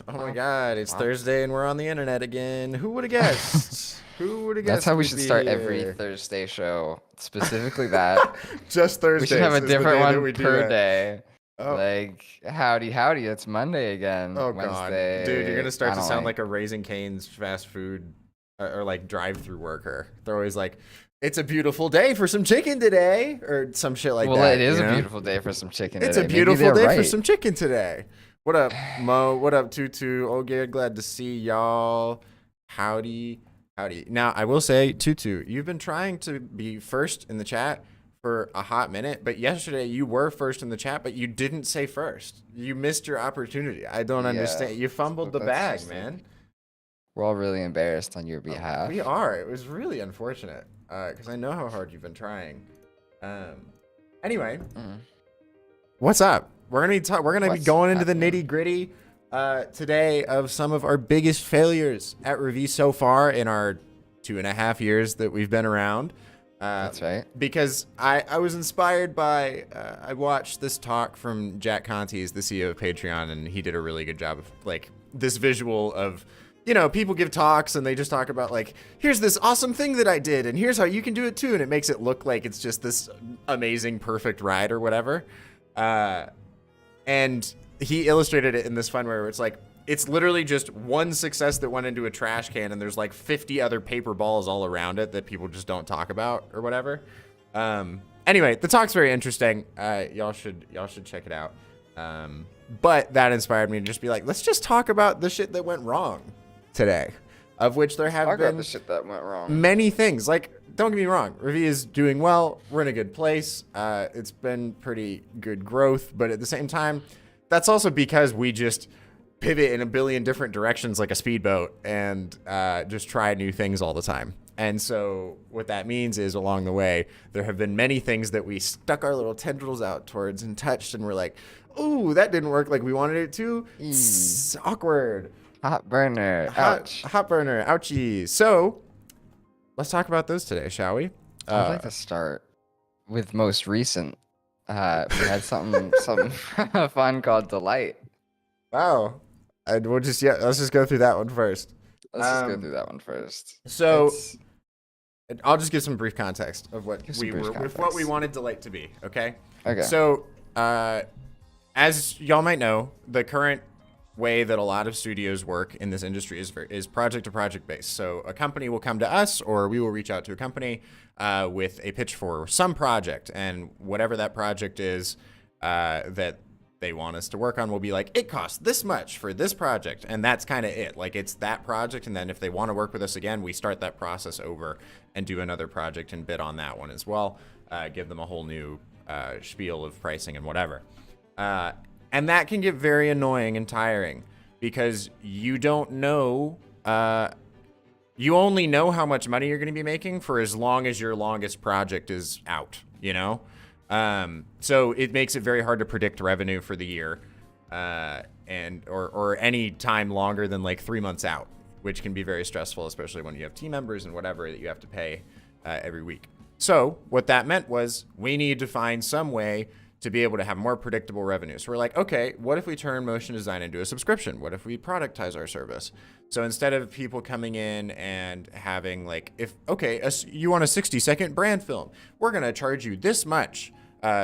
Oh my God, it's Thursday and we're on the internet again. Who would have guessed? Who would have That's guessed how we we'd should be start every here? Thursday show. Specifically that. Just We should have Thursdays a is the different day that one we do per that. day. Oh, Like, howdy, howdy, it's Monday again. oh God, dude, you're Wednesday, gonna I start to don't sound like. like a Raising Cane's fast food or like drive-through worker. They're always like, "It's a beautiful day for some chicken today," or some shit like Well, it that. is a beautiful day for some chicken It's a today. Maybe beautiful they're day for right. some chicken today. What up, Mo? What up, Tutu? Oh, good. Glad to see y'all. Howdy. Howdy. Now, I will say, Tutu, you've been trying to be first in the chat for a hot minute, but yesterday you were first in the chat, but you didn't say first. You missed your opportunity. I don't Yeah, understand. You fumbled the that's bag, just like, man. we're all really embarrassed on your We behalf. are. It was really unfortunate because I know how hard you've been trying. Um, anyway, Mm. what's up? We're gonna be What's going into the happening? nitty gritty today of some of our biggest failures at Review so far in our 2.5 years that we've been around. That's right. Because I was inspired by I watched this talk from Jack Conte, he's the CEO of Patreon, and he did a really good job of like this visual of people give talks and they just talk about like, here's this awesome thing that I did and here's how you can do it too, and it makes it look like it's just this amazing perfect ride or whatever. And he illustrated it in this fun way where it's like it's literally just one success that went into a trash can and there's like 50 other paper balls all around it that people just don't talk about or whatever. Anyway, the talk's very interesting. Y'all should check it out. But that inspired me to just be like, let's just talk about the shit that went wrong today, of which there have Talk about been the shit that went wrong. many things. Like, don't get me wrong, Revie is doing well. We're in a good place. It's been pretty good growth, but at the same time, that's also because we just pivot in a billion different directions like a speedboat and just try new things all the time. And so what that means is along the way, there have been many things that we stuck our little tendrils out towards and touched and we're like, ooh, that didn't work like we wanted it to. Awkward. Hot burner. Ouch. Hot burner. Ouchie. So let's talk about those today, shall we? I'd like to start with most recent. We had something fun called Delight. Wow. And let's just go through that one first. Let's just go through that one first. So It's, I'll just give some brief context of what Give some we brief were with what context. we wanted Delight to be. Okay. okay. So as y'all might know, the current way that a lot of studios work in this industry is project to project based. So a company will come to us, or we will reach out to a company with a pitch for some project, and whatever that project is that they want us to work on, will be like, it costs this much for this project, and that's kind of it. Like, it's that project, and then if they want to work with us again, we start that process over and do another project and bid on that one as well. Give them a whole new spiel of pricing and whatever. And that can get very annoying and tiring because you don't know, you only know how much money you're going to be making for as long as your longest project is out, you know? So it makes it very hard to predict revenue for the year, or any time longer than like 3 months out, which can be very stressful, especially when you have team members and whatever that you have to pay every week. So what that meant was we need to find some way to be able to have more predictable revenue. So we're like, okay, what if we turn motion design into a subscription? What if we productize our service? So instead of people coming in and having like, you want a 60-second brand film, we're going to charge you this much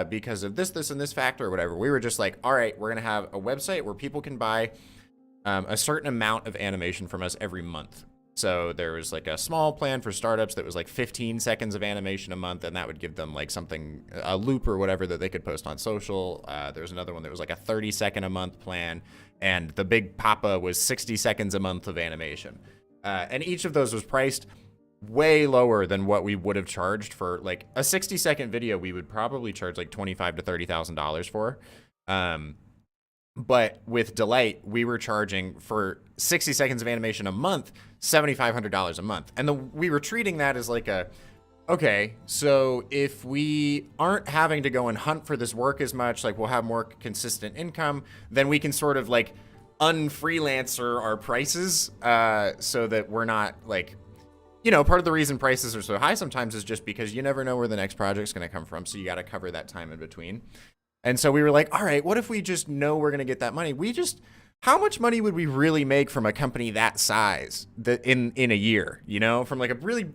because of this, and this factor or whatever. We were just like, all right, we're going to have a website where people can buy a certain amount of animation from us every month. So there was like a small plan for startups that was like 15 seconds of animation a month, and that would give them like something, a loop or whatever that they could post on social. There was another one that was like a 30-second a month plan, and the big papa was 60 seconds a month of animation. And each of those was priced way lower than what we would have charged for like a 60-second video. We would probably charge like $25,000 to $30,000 for. But with Delight, we were charging for 60 seconds of animation a month, $7,500 a month. And we were treating that as like okay, so if we aren't having to go and hunt for this work as much, like we'll have more consistent income, then we can sort of like unfreelancer our prices so that we're not like, part of the reason prices are so high sometimes is just because you never know where the next project's going to come from. So you got to cover that time in between. And so we were like, all right, what if we just know we're going to get that money? We just how much money would we really make from a company that size that in a year? You know, from like a really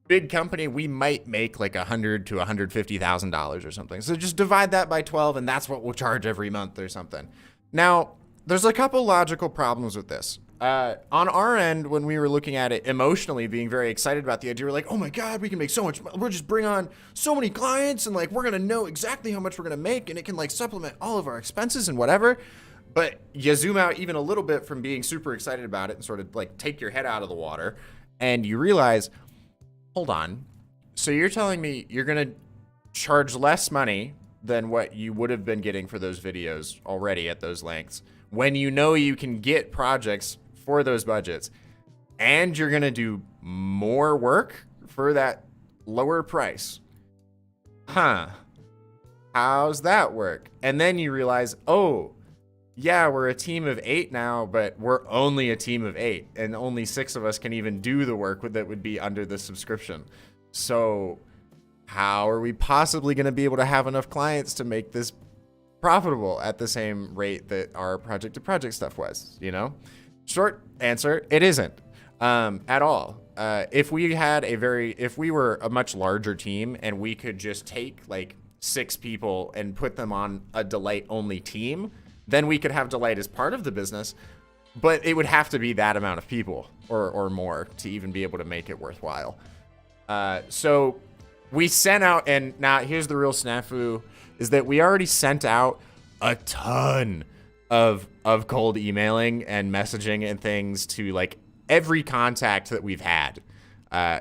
big company, we might make like $100,000 to $150,000 or something. So just divide that by 12, and that's what we'll charge every month or something. Now, there's a couple logical problems with this. On our end, when we were looking at it emotionally, being very excited about the idea, we're like, oh my God, we can make so much. We'll just bring on so many clients, and like we're gonna know exactly how much we're gonna make, and it can like supplement all of our expenses and whatever. But you zoom out even a little bit from being super excited about it and sort of like take your head out of the water, and you realize, hold on. So you're telling me you're going to charge less money than what you would have been getting for those videos already at those lengths when you know you can get projects for those budgets, and you're going to do more work for that lower price. Huh. How's that work? And then you realize, oh, yeah, we're a team of 8 now, but we're only a team of 8, and only 6 of us can even do the work that would be under the subscription. So how are we possibly going to be able to have enough clients to make this profitable at the same rate that our project-to-project stuff was, you know? Short answer, it isn't at all. If we were a much larger team and we could just take like 6 people and put them on a Delight-only team, then we could have Delight as part of the business, but it would have to be that amount of people or more to even be able to make it worthwhile. So we sent out, and now here's the real snafu, is that we already sent out a ton of cold emailing and messaging and things to like every contact that we've had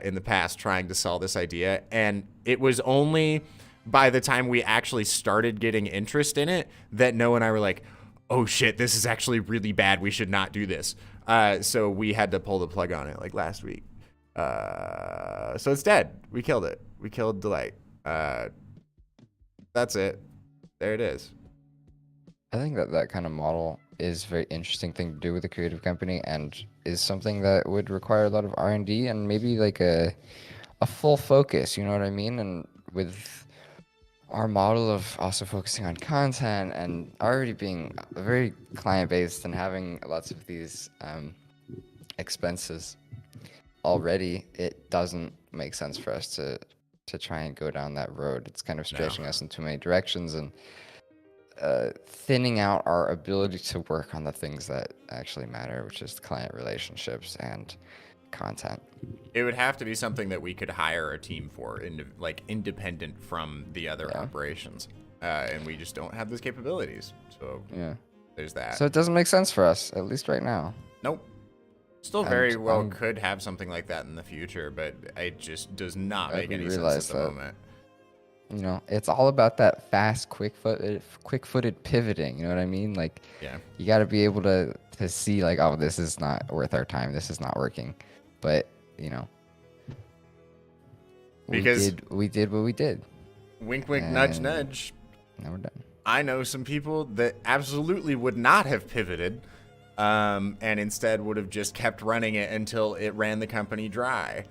in the past trying to sell this idea. And it was only by the time we actually started getting interest in it that Noah and I were like, oh shit, this is actually really bad. We should not do this. So we had to pull the plug on it like last week. So it's dead. We killed it. We killed Delight. That's it. There it is. I think that kind of model is a very interesting thing to do with a creative company, and is something that would require a lot of R&D and maybe like a full focus, you know what I mean? And with our model of also focusing on content and already being very client-based and having lots of these expenses already, it doesn't make sense for us to try and go down that road. It's kind of stretching us in too many directions and thinning out our ability to work on the things that actually matter, which is client relationships and content. It would have to be something that we could hire a team for, like independent from the other operations, and we just don't have those capabilities. So yeah, there's that. So it doesn't make sense for us, at least right now. Nope. Still very well could have something like that in the future, but it just does not make any sense at the moment. You know, it's all about that fast, quick-footed pivoting. You know what I mean? Like, you got to be able to see, like, oh, this is not worth our time. This is not working. But, you know, because we did what we did. Wink, wink, nudge, nudge. Now we're done. I know some people that absolutely would not have pivoted, and instead would have just kept running it until it ran the company dry.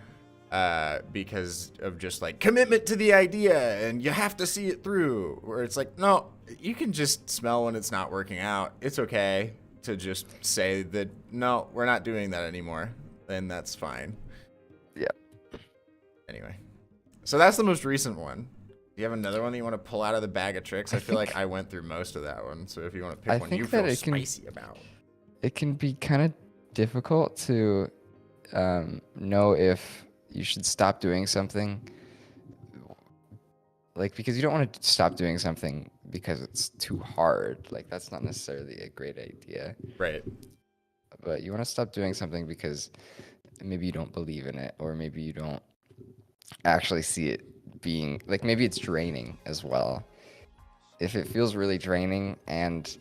Because of just like commitment to the idea and you have to see it through, where it's like, no, you can just smell when it's not working out. It's okay to just say that, no, we're not doing that anymore. Then that's fine. Yeah. Anyway, so that's the most recent one. Do you have another one that you want to pull out of the bag of tricks? I feel like I went through most of that one. So if you want to pick one you feel spicy about. It can be kind of difficult to know if you should stop doing something, like, because you don't want to stop doing something because it's too hard. Like, that's not necessarily a great idea. Right. But you want to stop doing something because maybe you don't believe in it, or maybe you don't actually see it being, like, maybe it's draining as well. If it feels really draining, and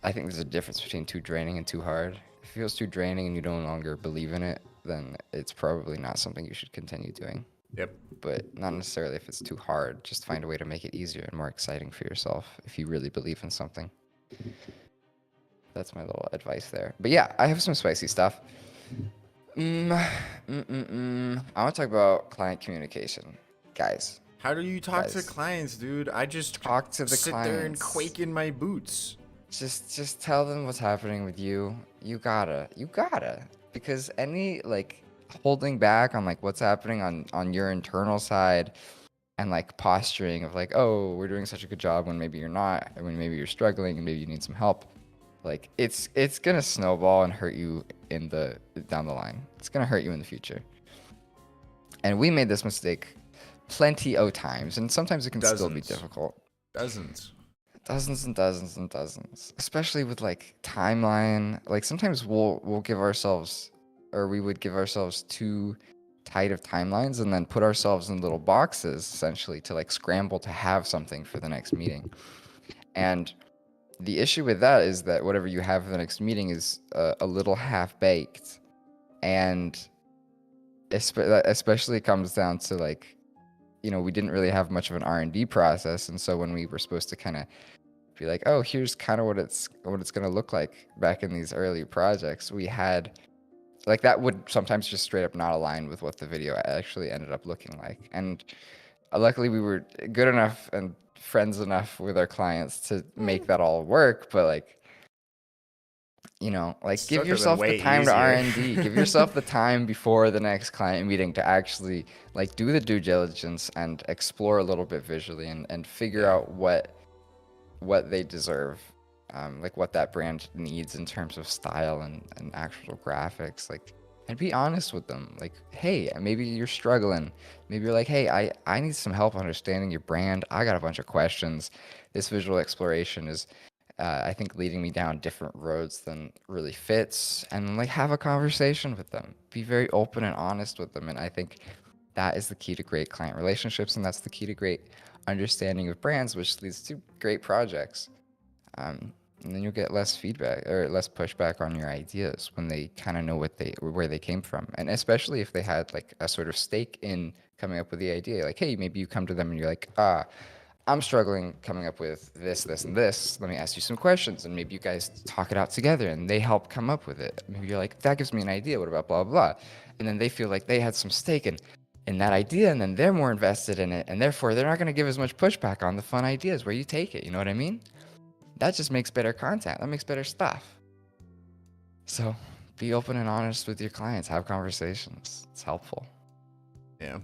I think there's a difference between too draining and too hard. If it feels too draining and you no longer believe in it, then it's probably not something you should continue doing. Yep. But not necessarily if it's too hard. Just find a way to make it easier and more exciting for yourself if you really believe in something. That's my little advice there. But yeah, I have some spicy stuff. I want to talk about client communication. Guys. How do you talk to clients, dude? I just talk to the sit clients. there and quake in my boots. just tell them what's happening with you. You gotta, because any like holding back on like what's happening on your internal side and like posturing of like, oh, we're doing such a good job when maybe you're not, and when maybe you're struggling and maybe you need some help, like it's gonna snowball and hurt you in the down the line. It's gonna hurt you in the future. And we made this mistake plenty of times, and sometimes it can still be difficult. Dozens. Dozens and dozens and dozens, especially with like timeline. Like sometimes we'll give ourselves, or we would give ourselves too tight of timelines and then put ourselves in little boxes essentially to like scramble to have something for the next meeting. And the issue with that is that whatever you have for the next meeting is a little half baked, and especially comes down to like, you know, we didn't really have much of an R&D process, and so when we were supposed to kind of be like, oh, here's kind of what it's going to look like back in these early projects, we had like that would sometimes just straight up not align with what the video actually ended up looking like. And luckily we were good enough and friends enough with our clients to make that all work, but like, you know, like give yourself the time to R&D. Give yourself the time before the next client meeting to actually like do the due diligence and explore a little bit visually and figure out what they deserve, like what that brand needs in terms of style and actual graphics, like, and be honest with them. Like, hey, maybe you're struggling. Maybe you're like, hey, I need some help understanding your brand. I got a bunch of questions. This visual exploration is I think leading me down different roads than really fits, and like have a conversation with them. Be very open and honest with them. And I think that is the key to great client relationships, and that's the key to great understanding of brands, which leads to great projects. And then you'll get less feedback or less pushback on your ideas when they kind of know where they came from, and especially if they had like a sort of stake in coming up with the idea. Like, hey, maybe you come to them and you're like, I'm struggling coming up with this, this, and this. Let me ask you some questions, and maybe you guys talk it out together, and they help come up with it. Maybe you're like, that gives me an idea. What about blah blah? And then they feel like they had some stake in that idea, and then they're more invested in it, and therefore they're not going to give as much pushback on the fun ideas where you take it. You know what I mean? That just makes better content. That makes better stuff. So be open and honest with your clients. Have conversations. It's helpful. Yeah.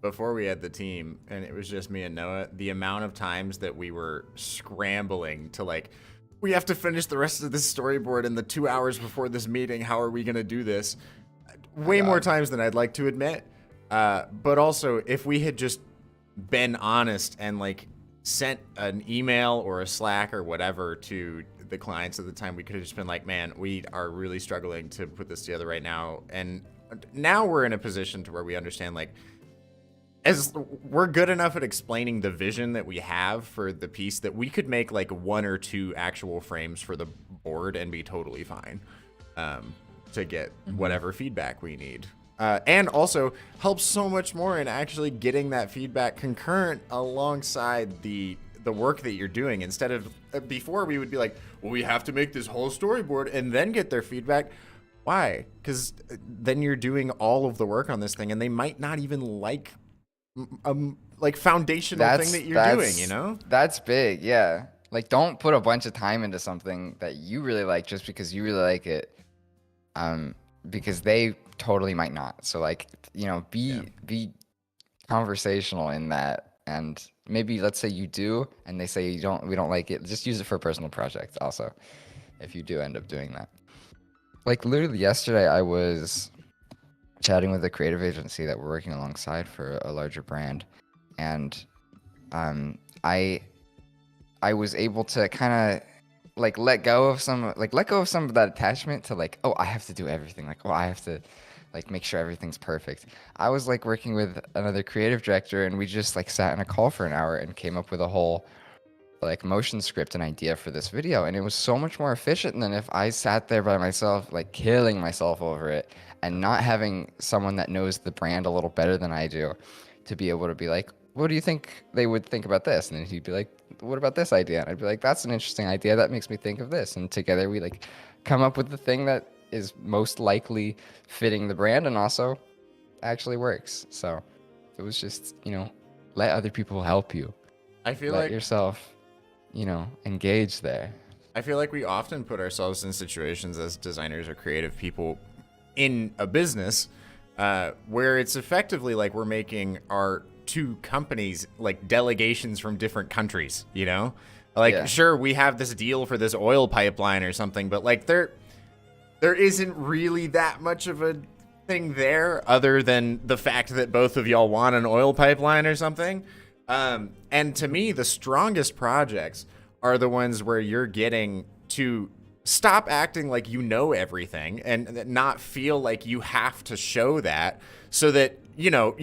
Before we had the team and it was just me and Noah, the amount of times that we were scrambling to like, we have to finish the rest of this storyboard in the 2 hours before this meeting. How are we going to do this? Way more times than I'd like to admit. But also, if we had just been honest and like sent an email or a Slack or whatever to the clients at the time, we could have just been like, man, we are really struggling to put this together right now. And now we're in a position to where we understand, like, as we're good enough at explaining the vision that we have for the piece that we could make like 1 or 2 actual frames for the board and be totally fine, to get whatever feedback we need. And also helps so much more in actually getting that feedback concurrent alongside the work that you're doing. Instead of before, we would be like, well, we have to make this whole storyboard and then get their feedback. Why? Because then you're doing all of the work on this thing, and they might not even like foundational thing that you're doing. You know, that's big. Yeah, like don't put a bunch of time into something that you really like just because you really like it, because they totally might not. So like, you know, be conversational in that. And maybe let's say you do and they say we don't like it, just use it for a personal project also, if you do end up doing that. Like literally yesterday I was chatting with a creative agency that we're working alongside for a larger brand, and I was able to kind of like let go of some of that attachment to like, oh, I have to do everything, like, oh, I have to like make sure everything's perfect. I was like working with another creative director, and we just like sat in a call for an hour and came up with a whole like motion script and idea for this video, and it was so much more efficient than if I sat there by myself like killing myself over it, and not having someone that knows the brand a little better than I do to be able to be like, what do you think they would think about this? And then he'd be like, what about this idea? And I'd be like, that's an interesting idea, that makes me think of this. And together we like come up with the thing that is most likely fitting the brand and also actually works. So it was just, you know, let other people help you. I feel let like yourself, you know, engage there. I feel like we often put ourselves in situations as designers or creative people in a business where it's effectively like we're making our two companies like delegations from different countries, you know? Like, Yeah. sure, we have this deal for this oil pipeline or something, but like there isn't really that much of a thing there other than the fact that both of y'all want an oil pipeline or something. And to me, the strongest projects are the ones where you're getting to stop acting like you know everything and not feel like you have to show that so that, you know,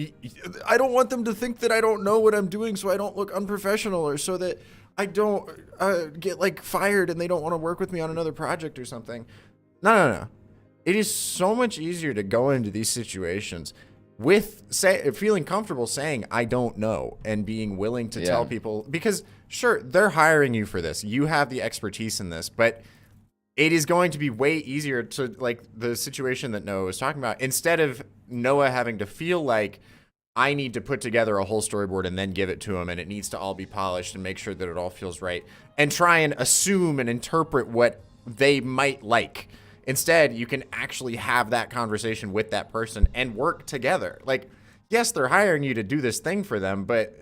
I don't want them to think that I don't know what I'm doing so I don't look unprofessional or so that I don't get like fired and they don't want to work with me on another project or something. No. It is so much easier to go into these situations with feeling comfortable saying I don't know and being willing to tell people, because sure, they're hiring you for this. You have the expertise in this, but it is going to be way easier to, like the situation that Noah was talking about, instead of Noah having to feel like I need to put together a whole storyboard and then give it to him and it needs to all be polished and make sure that it all feels right and try and assume and interpret what they might like. Instead, you can actually have that conversation with that person and work together. Like, yes, they're hiring you to do this thing for them, but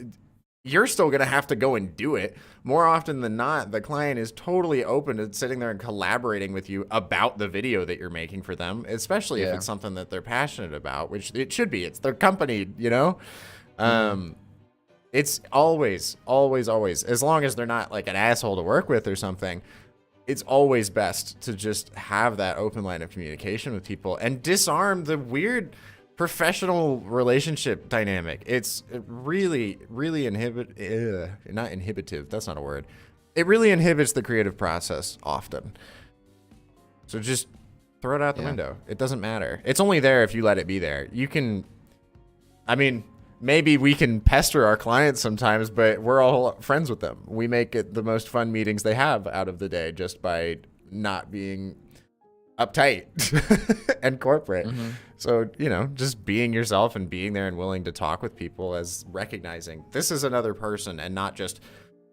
you're still going to have to go and do it. More often than not, the client is totally open to sitting there and collaborating with you about the video that you're making for them, especially if it's something that they're passionate about, which it should be. It's their company, you know? It's always, as long as they're not like an asshole to work with or something, it's always best to just have that open line of communication with people and disarm the weird professional relationship dynamic. It's really, really not inhibitive. That's not a word. It really inhibits the creative process often. So just throw it out the window. It doesn't matter. It's only there if you let it be there. You can, I mean, maybe we can pester our clients sometimes, but we're all friends with them. We make it the most fun meetings they have out of the day just by not being uptight and corporate. So, you know, just being yourself and being there and willing to talk with people as recognizing this is another person and not just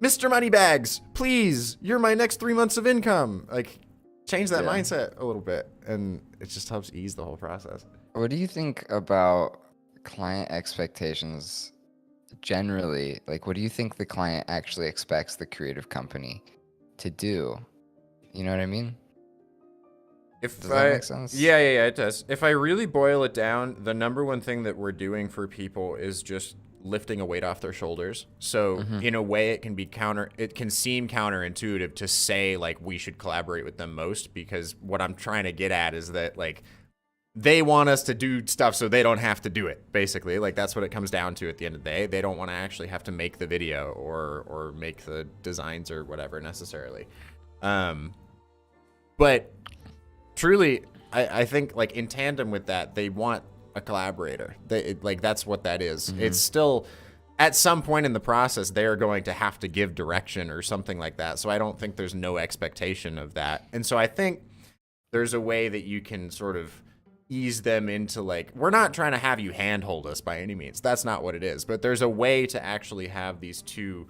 Mr. Moneybags, please, you're my next 3 months of income. Like, change that mindset a little bit, and it just helps ease the whole process. What do you think about client expectations generally? Like, what do you think the client actually expects the creative company to do? You know what I mean? Does that make sense? Yeah, it does. If I really boil it down, the number one thing that we're doing for people is just lifting a weight off their shoulders. So in a way, it can seem counterintuitive to say like we should collaborate with them most, because what I'm trying to get at is that like they want us to do stuff so they don't have to do it, basically. Like that's what it comes down to at the end of the day. They don't want to actually have to make the video or make the designs or whatever necessarily. But truly, I think like in tandem with that, they want a collaborator. Like that's what that is. It's still at some point in the process, they're going to have to give direction or something like that. So I don't think there's no expectation of that. And so I think there's a way that you can sort of ease them into like, we're not trying to have you handhold us by any means. That's not what it is. But there's a way to actually have these two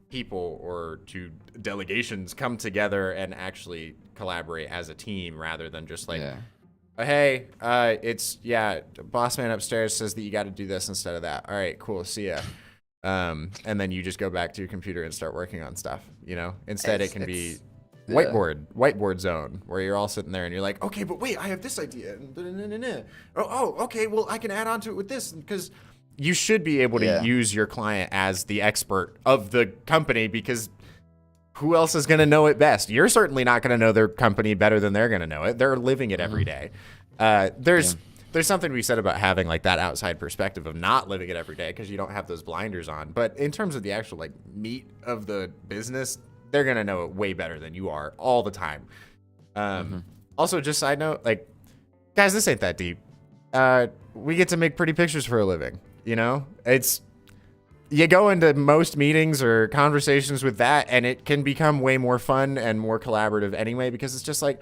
people or two delegations come together and actually collaborate as a team rather than just like, hey, it's, boss man upstairs says that you got to do this instead of that. All right, cool. See ya. And then you just go back to your computer and start working on stuff, you know? Instead, it can be whiteboard zone, where you're all sitting there and you're like, okay, but wait, I have this idea. Oh, okay, well, I can add on to it with this, because you should be able to use your client as the expert of the company, because who else is going to know it best? You're certainly not going to know their company better than they're going to know it. They're living it every day. There's something to be said about having like that outside perspective of not living it every day, because you don't have those blinders on. But in terms of the actual like meat of the business, they're going to know it way better than you are all the time. Also, just side note, like, guys, this ain't that deep. We get to make pretty pictures for a living. You know, you go into most meetings or conversations with that, and it can become way more fun and more collaborative anyway, because it's just like,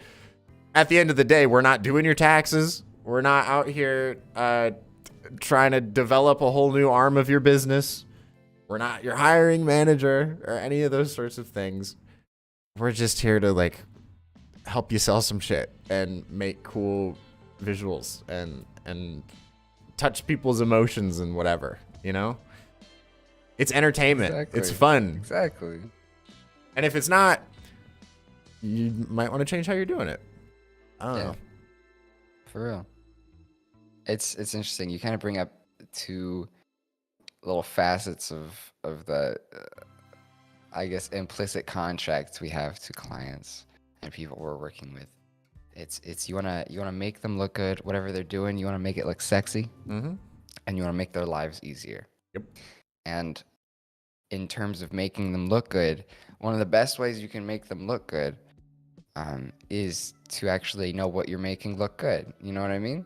at the end of the day, we're not doing your taxes. We're not out here trying to develop a whole new arm of your business. We're not your hiring manager or any of those sorts of things. we're just here to like help you sell some shit and make cool visuals and touch people's emotions and whatever, you know? It's entertainment. Exactly. It's fun. Exactly. And if it's not, you might want to change how you're doing it. I don't know. For real. It's interesting. You kind of bring up two little facets of the I guess implicit contracts we have to clients and people we're working with. It's you wanna make them look good, whatever they're doing. You wanna make it look sexy, Mm-hmm. and you wanna make their lives easier. Yep. And in terms of making them look good, one of the best ways you can make them look good is to actually know what you're making look good. You know what I mean?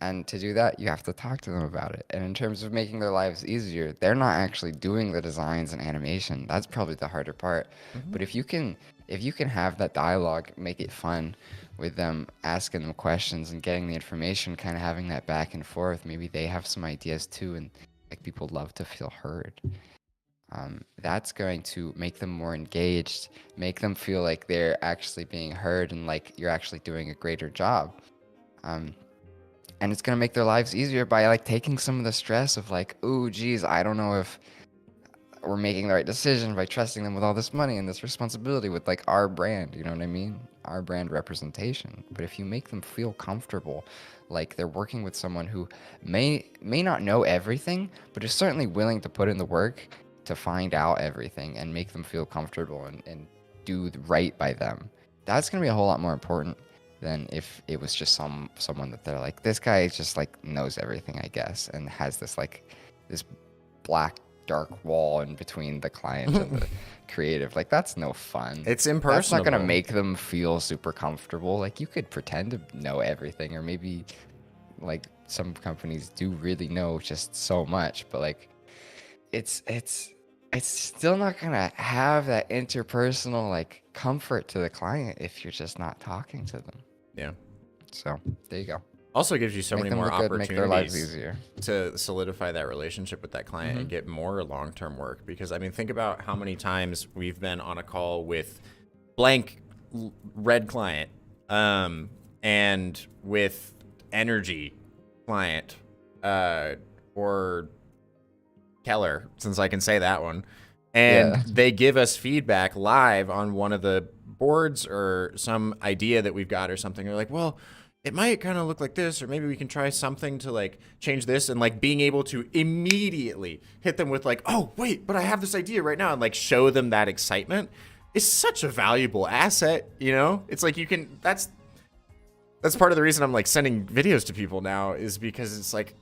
And to do that, you have to talk to them about it. And in terms of making their lives easier, they're not actually doing the designs and animation. That's probably the harder part. Mm-hmm. But if you can have that dialogue, make it fun with them, asking them questions and getting the information, kind of having that back and forth, maybe they have some ideas too, and like people love to feel heard. That's going to make them more engaged, make them feel like they're actually being heard and like you're actually doing a greater job. And it's going to make their lives easier by like taking some of the stress of like, oh, geez, I don't know if we're making the right decision by trusting them with all this money and this responsibility with like our brand, you know what I mean? Our brand representation. But if you make them feel comfortable, like they're working with someone who may not know everything, but is certainly willing to put in the work to find out everything and make them feel comfortable and do right by them. That's going to be a whole lot more important than if it was just someone that they're like, this guy just like knows everything, I guess, and has this like this black dark wall in between the client and the creative. Like that's no fun. It's impersonal. That's not gonna make them feel super comfortable. Like you could pretend to know everything, or maybe like some companies do really know just so much, but like it's still not gonna have that interpersonal like comfort to the client if you're just not talking to them. Yeah. So there you go. Also gives you so Make many them more look good, make their lives opportunities easier. to solidify that relationship with that client and get more long-term work. Because I mean, think about how many times we've been on a call with blank red client, and with energy client, or Keller, since I can say that one. And they give us feedback live on one of the boards or some idea that we've got or something. They're like, well, it might kind of look like this, or maybe we can try something to like change this, and like being able to immediately hit them with like, oh, wait, but I have this idea right now, and like show them that excitement is such a valuable asset. You know, it's like you can, that's part of the reason I'm like sending videos to people now, is because it's like,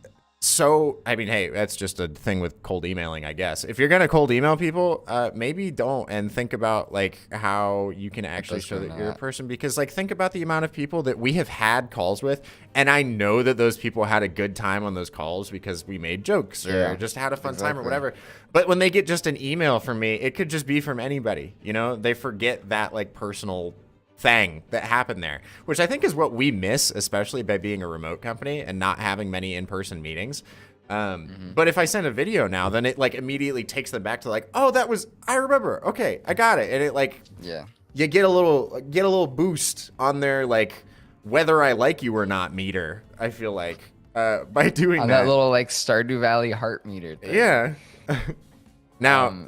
so, I mean, hey, that's just a thing with cold emailing, I guess. If you're going to cold email people, maybe don't, and think about like how you can actually show that you're a person. Because like, think about the amount of people that we have had calls with, and I know that those people had a good time on those calls because we made jokes or just had a fun time or whatever. But when they get just an email from me, it could just be from anybody, you know? They forget that like personal thing that happened there, which I think is what we miss, especially by being a remote company and not having many in-person meetings. But if I send a video now, then it like immediately takes them back to like, oh, I remember. Okay, I got it. And it like, you get a little boost on their like whether I like you or not meter, I feel like, by doing that little like Stardew Valley heart meter thing. Yeah. Now,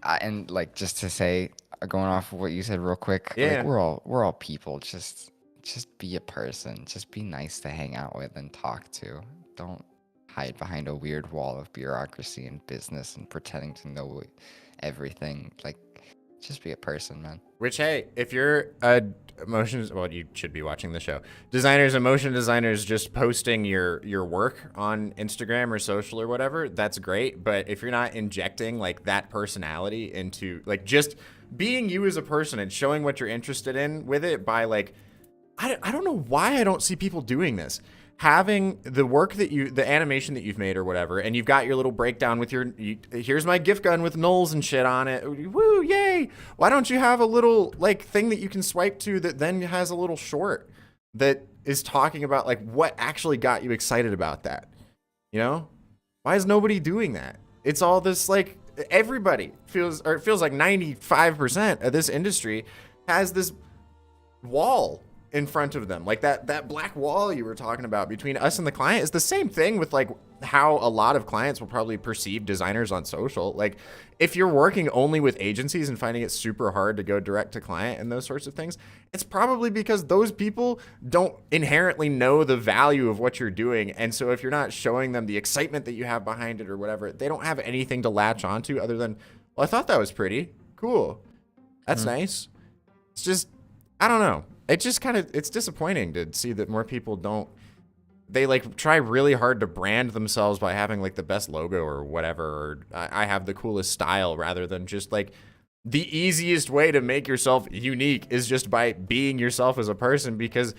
and like just to say, going off of what you said real quick, like, we're all people. Just be a person. Just be nice to hang out with and talk to. Don't hide behind a weird wall of bureaucracy and business and pretending to know everything. Like, just be a person, man. Which, hey, if you're you should be watching the show. Motion designers just posting your work on Instagram or social or whatever, that's great. But if you're not injecting like that personality into like just being you as a person and showing what you're interested in with it by like, I don't know why I don't see people doing this. Having the work that the animation that you've made or whatever, and you've got your little breakdown with here's my gift gun with nulls and shit on it. Woo, yay. Why don't you have a little like thing that you can swipe to that then has a little short that is talking about like what actually got you excited about that? You know? Why is nobody doing that? It's all this like everybody feels, or it feels like 95% of this industry has this wall in front of them. Like that black wall you were talking about between us and the client is the same thing with like how a lot of clients will probably perceive designers on social. Like if you're working only with agencies and finding it super hard to go direct to client and those sorts of things, it's probably because those people don't inherently know the value of what you're doing. And so if you're not showing them the excitement that you have behind it or whatever, they don't have anything to latch onto other than, well, I thought that was pretty cool. That's nice. It's just, I don't know. It just kind of, it's disappointing to see that more people don't, they like try really hard to brand themselves by having like the best logo or whatever, or I have the coolest style, rather than just like the easiest way to make yourself unique is just by being yourself as a person, because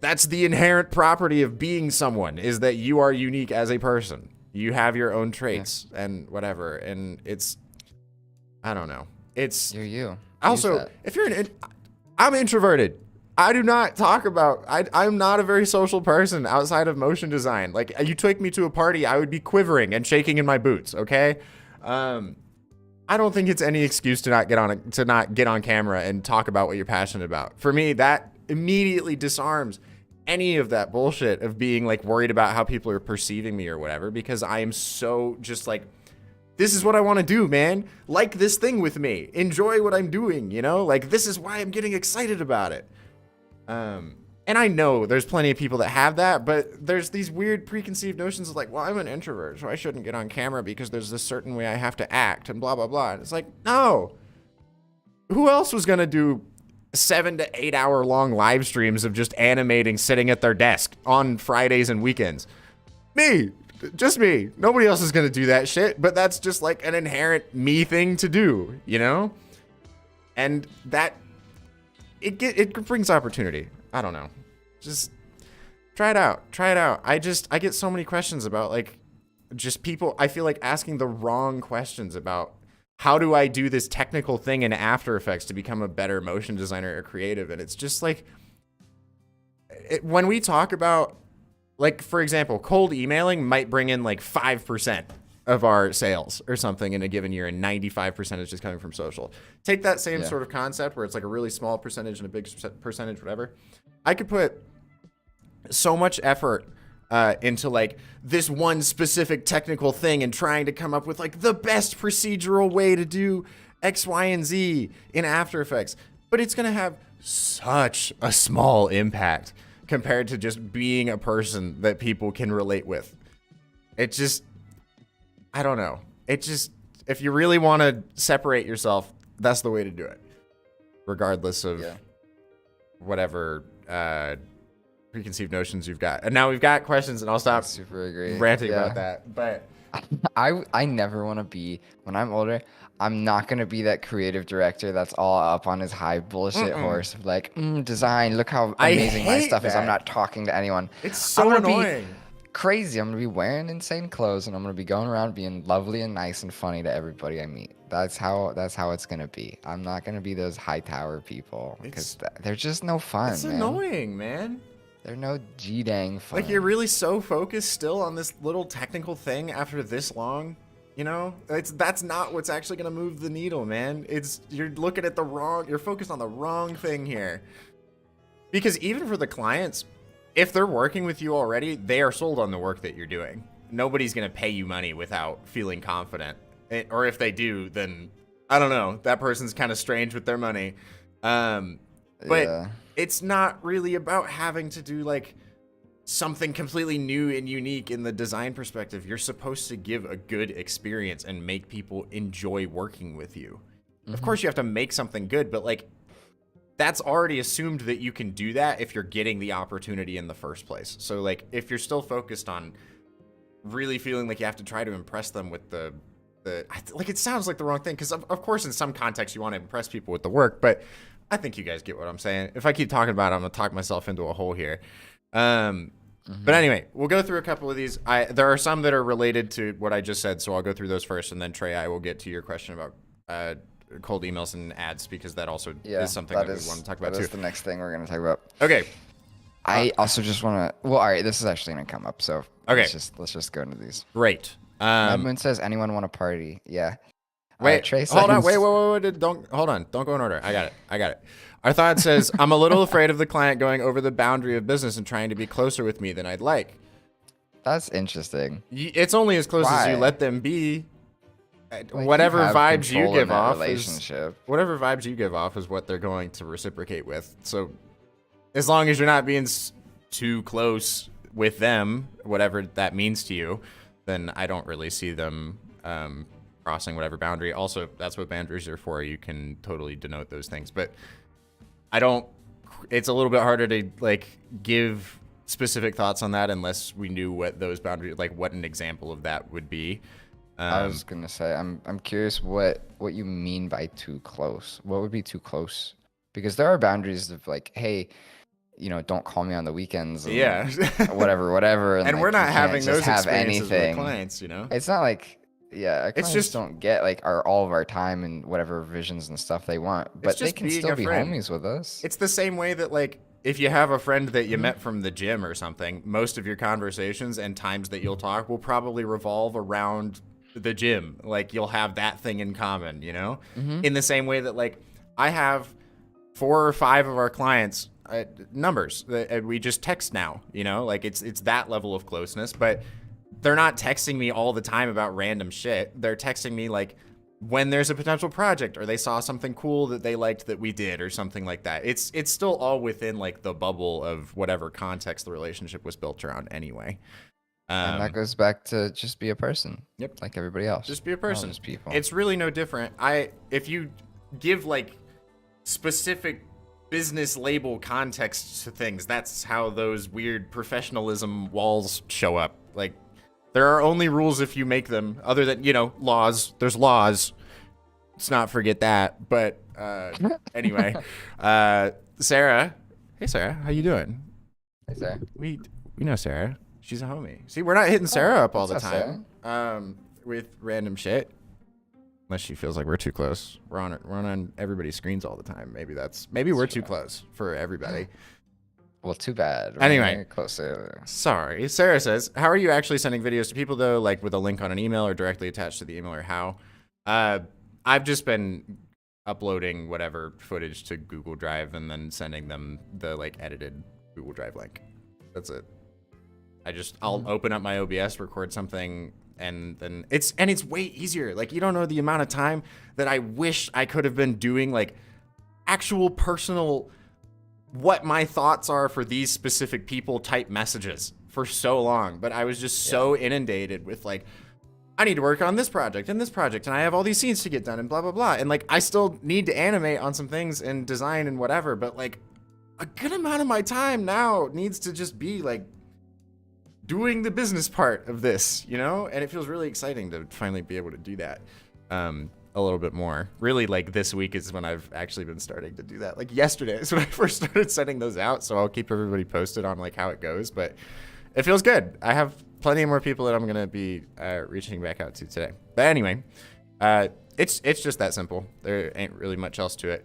that's the inherent property of being someone, is that you are unique as a person. You have your own traits and whatever. And it's, I don't know. It's, You're you. also, if you're I'm introverted. I do not talk about, I'm not a very social person outside of motion design. Like, you took me to a party, I would be quivering and shaking in my boots, okay? I don't think it's any excuse to not get on camera and talk about what you're passionate about. For me, that immediately disarms any of that bullshit of being like worried about how people are perceiving me or whatever, because I am so just like, this is what I want to do, man. Like this thing with me. Enjoy what I'm doing, you know? Like, this is why I'm getting excited about it. And I know there's plenty of people that have that, but there's these weird preconceived notions of like, well, I'm an introvert, so I shouldn't get on camera because there's this certain way I have to act and blah, blah, blah. And it's like, no. Who else was going to do 7 to 8 hour long live streams of just animating sitting at their desk on Fridays and weekends? Me. Just me. Nobody else is going to do that shit, but that's just like an inherent me thing to do, you know? And that, it brings opportunity. I don't know. Just try it out. Try it out. I get so many questions about like just people, I feel like asking the wrong questions about how do I do this technical thing in After Effects to become a better motion designer or creative. And it's just like, when we talk about, like, for example, cold emailing might bring in like 5% of our sales or something in a given year, and 95% is just coming from social. Take that same sort of concept where it's like a really small percentage and a big percentage, whatever. I could put so much effort into like this one specific technical thing and trying to come up with like the best procedural way to do X, Y, and Z in After Effects, but it's going to have such a small impact compared to just being a person that people can relate with. It just, I don't know. It just, if you really want to separate yourself, that's the way to do it. Regardless of whatever preconceived notions you've got. And now we've got questions, and I'll stop super agree. ranting about that. But I never want to be, when I'm older, I'm not going to be that creative director that's all up on his high bullshit horse of like, design, look how amazing my stuff is. I'm not talking to anyone. It's so annoying. Crazy. I'm going to be wearing insane clothes, and I'm going to be going around being lovely and nice and funny to everybody I meet. That's how it's going to be. I'm not going to be those high tower people because they're just no fun, It's annoying, man. They're no G-dang fun. Like, you're really so focused still on this little technical thing after this long, you know? That's not what's actually going to move the needle, man. You're looking at you're focused on the wrong thing here. Because even for the clients, if they're working with you already, they are sold on the work that you're doing. Nobody's going to pay you money without feeling confident. Or if they do, then, I don't know, that person's kind of strange with their money. But it's not really about having to do like something completely new and unique in the design perspective. You're supposed to give a good experience and make people enjoy working with you. Of course you have to make something good, but like that's already assumed that you can do that if you're getting the opportunity in the first place. So like if you're still focused on really feeling like you have to try to impress them with like, it sounds like the wrong thing, because of course in some context you want to impress people with the work, but I think you guys get what I'm saying. If I keep talking about it, I'm gonna talk myself into a hole here. But anyway, we'll go through a couple of these. There are some that are related to what I just said, so I'll go through those first, and then Trey, I will get to your question about cold emails and ads, because that also is something that we want to talk about too. That is the next thing we're gonna talk about. Okay. I also just want to. Well, all right, this is actually gonna come up, so okay, let's just go into these. Great. Moon says, anyone want a party? Yeah. Wait, Trey hold on. Science. Wait. Don't hold on. Don't go in order. I got it. Our thought says, I'm a little afraid of the client going over the boundary of business and trying to be closer with me than I'd like. That's interesting. It's only as close as you Why? let them be. Like, Whatever you have vibes you control in give that off relationship. whatever vibes you give off is what they're going to reciprocate with. So as long as you're not being too close with them, whatever that means to you, then I don't really see them crossing whatever boundary. Also, that's what boundaries are for. You can totally denote those things, but it's a little bit harder to like give specific thoughts on that unless we knew what those boundaries, like what an example of that would be. I was gonna say, I'm curious what you mean by too close. What would be too close? Because there are boundaries of like, hey, don't call me on the weekends. And Yeah. whatever. And And like, we're not you having can't those just have experiences anything. with clients, It's not like, yeah, our clients just- don't get like all of our time and whatever visions and stuff they want, but they just can being still a be friend. homies with us. It's the same way that like if you have a friend that you met from the gym or something, most of your conversations and times that you'll talk will probably revolve around the gym. Like you'll have that thing in common, in the same way that like I have 4 or 5 of our clients numbers that we just text now, like it's that level of closeness, but they're not texting me all the time about random shit. They're texting me like when there's a potential project or they saw something cool that they liked that we did or something like that. It's still all within like the bubble of whatever context the relationship was built around anyway. And that goes back to just be a person. Yep. Like everybody else. Just be a We're all person. just people. It's really no different. If you give like specific business label context to things, that's how those weird professionalism walls show up. Like there are only rules if you make them, other than, laws. There's laws. Let's not forget that. But anyway, Sarah. Hey, Sarah. How you doing? Hey, Sarah. We know Sarah. She's a homie. See, we're not hitting Sarah up all the what's up, time with random shit. Unless she feels like we're too close. We're on everybody's screens all the time. Maybe we're too close for everybody. Well, too bad. We're Anyway. very closer. Sorry. Sarah says, how are you actually sending videos to people, though, like with a link on an email or directly attached to the email, or how? I've just been uploading whatever footage to Google Drive and then sending them the like edited Google Drive link. That's it. I'll open up my OBS, record something, and then it's way easier. Like, you don't know the amount of time that I wish I could have been doing like actual personal what my thoughts are for these specific people type messages for so long. But I was just so inundated with like, I need to work on this project and I have all these scenes to get done and blah, blah, blah. And like, I still need to animate on some things and design and whatever, but like a good amount of my time now needs to just be like doing the business part of this, and it feels really exciting to finally be able to do that a little bit more. Really, like this week is when I've actually been starting to do that. Like yesterday is when I first started sending those out, so I'll keep everybody posted on like how it goes, but it feels good. I have plenty more people that I'm gonna be reaching back out to today. But anyway, it's just that simple. There ain't really much else to it.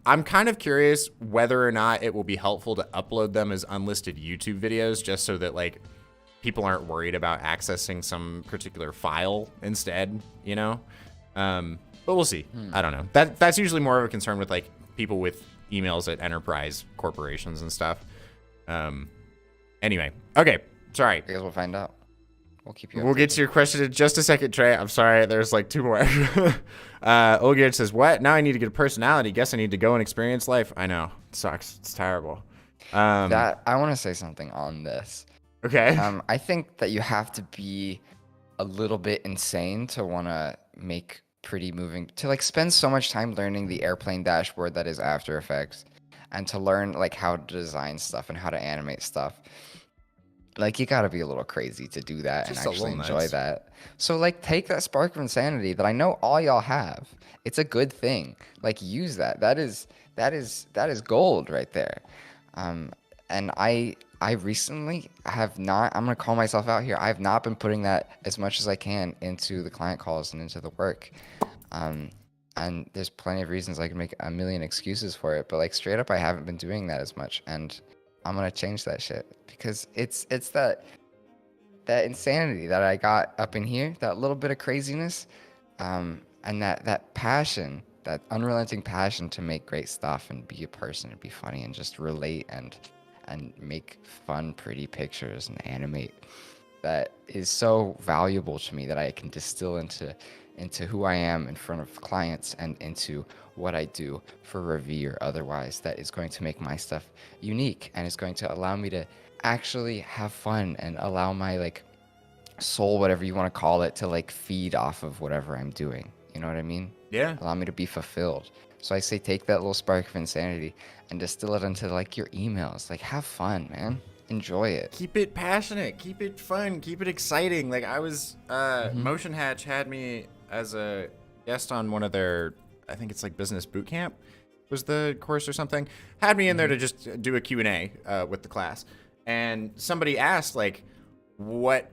I'm kind of curious whether or not it will be helpful to upload them as unlisted YouTube videos, just so that like people aren't worried about accessing some particular file instead, but we'll see. I don't know. That's usually more of a concern with like people with emails at enterprise corporations and stuff. Anyway, okay. Sorry. I guess we'll find out. We'll keep you. We'll get to your question in just a second, Trey. I'm sorry. There's like 2 more. Olgerd says, what? Now I need to get a personality. Guess I need to go and experience life. I know. It sucks. It's terrible. I want to say something on this. Okay. I think that you have to be a little bit insane to want to make pretty moving, to like spend so much time learning the airplane dashboard that is After Effects, and to learn like how to design stuff and how to animate stuff. Like, you gotta be a little crazy to do that Just and a actually little enjoy nuts. that. So like, take that spark of insanity that I know all y'all have. It's a good thing. Like, use that. That is gold right there. And I recently have not, I'm gonna call myself out here, I have not been putting that as much as I can into the client calls and into the work. And there's plenty of reasons I can make a million excuses for it, but like straight up, I haven't been doing that as much, and I'm gonna change that shit, because it's that insanity that I got up in here, that little bit of craziness. And that passion, that unrelenting passion to make great stuff and be a person and be funny and just relate and make fun, pretty pictures and animate, that is so valuable to me that I can distill into who I am in front of clients and into what I do for review or otherwise, that is going to make my stuff unique and is going to allow me to actually have fun and allow my like soul, whatever you want to call it, to like feed off of whatever I'm doing. You know what I mean? Yeah. Allow me to be fulfilled. So I say take that little spark of insanity and distill it into like your emails. Like have fun, man. Enjoy it. Keep it passionate, keep it fun, keep it exciting. Like I was Motion Hatch had me as a guest on one of their, I think it's like business boot camp was the course or something. Had me in there to just do a Q&A with the class. And somebody asked like what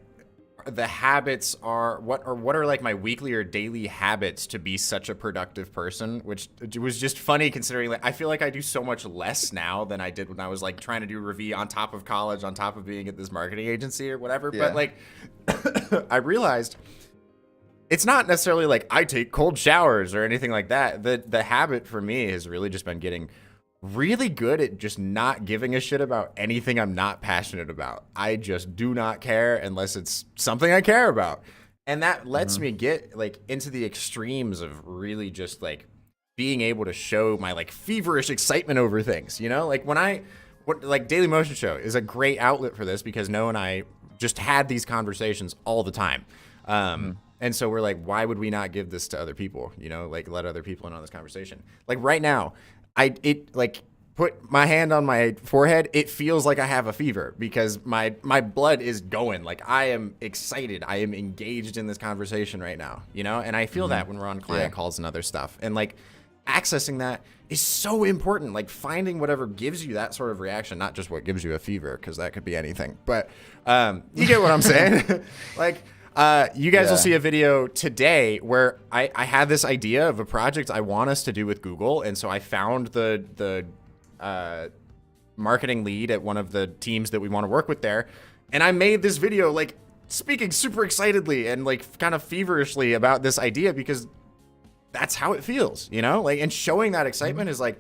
the habits are, what are like my weekly or daily habits to be such a productive person, which was just funny considering like I feel like I do so much less now than I did when I was like trying to do review on top of college, on top of being at this marketing agency or whatever. Yeah. But like I realized it's not necessarily like I take cold showers or anything like that. The habit for me has really just been getting really good at just not giving a shit about anything I'm not passionate about. I just do not care unless it's something I care about. And that lets me get like into the extremes of really just like being able to show my like feverish excitement over things, you know? Like like Daily Motion Show is a great outlet for this because Noah and I just had these conversations all the time. And so we're like, why would we not give this to other people? You know, like let other people in on this conversation. Like right now, it put my hand on my forehead. It feels like I have a fever because my blood is going. Like I am excited. I am engaged in this conversation right now, you know? And I feel that when we're on client calls and other stuff. And like accessing that is so important. Like finding whatever gives you that sort of reaction, not just what gives you a fever, because that could be anything. But you get what I'm saying? Like you guys will see a video today where I had this idea of a project I want us to do with Google. And so I found the marketing lead at one of the teams that we want to work with there. And I made this video like speaking super excitedly and like kind of feverishly about this idea because that's how it feels, you know? Like, and showing that excitement is like,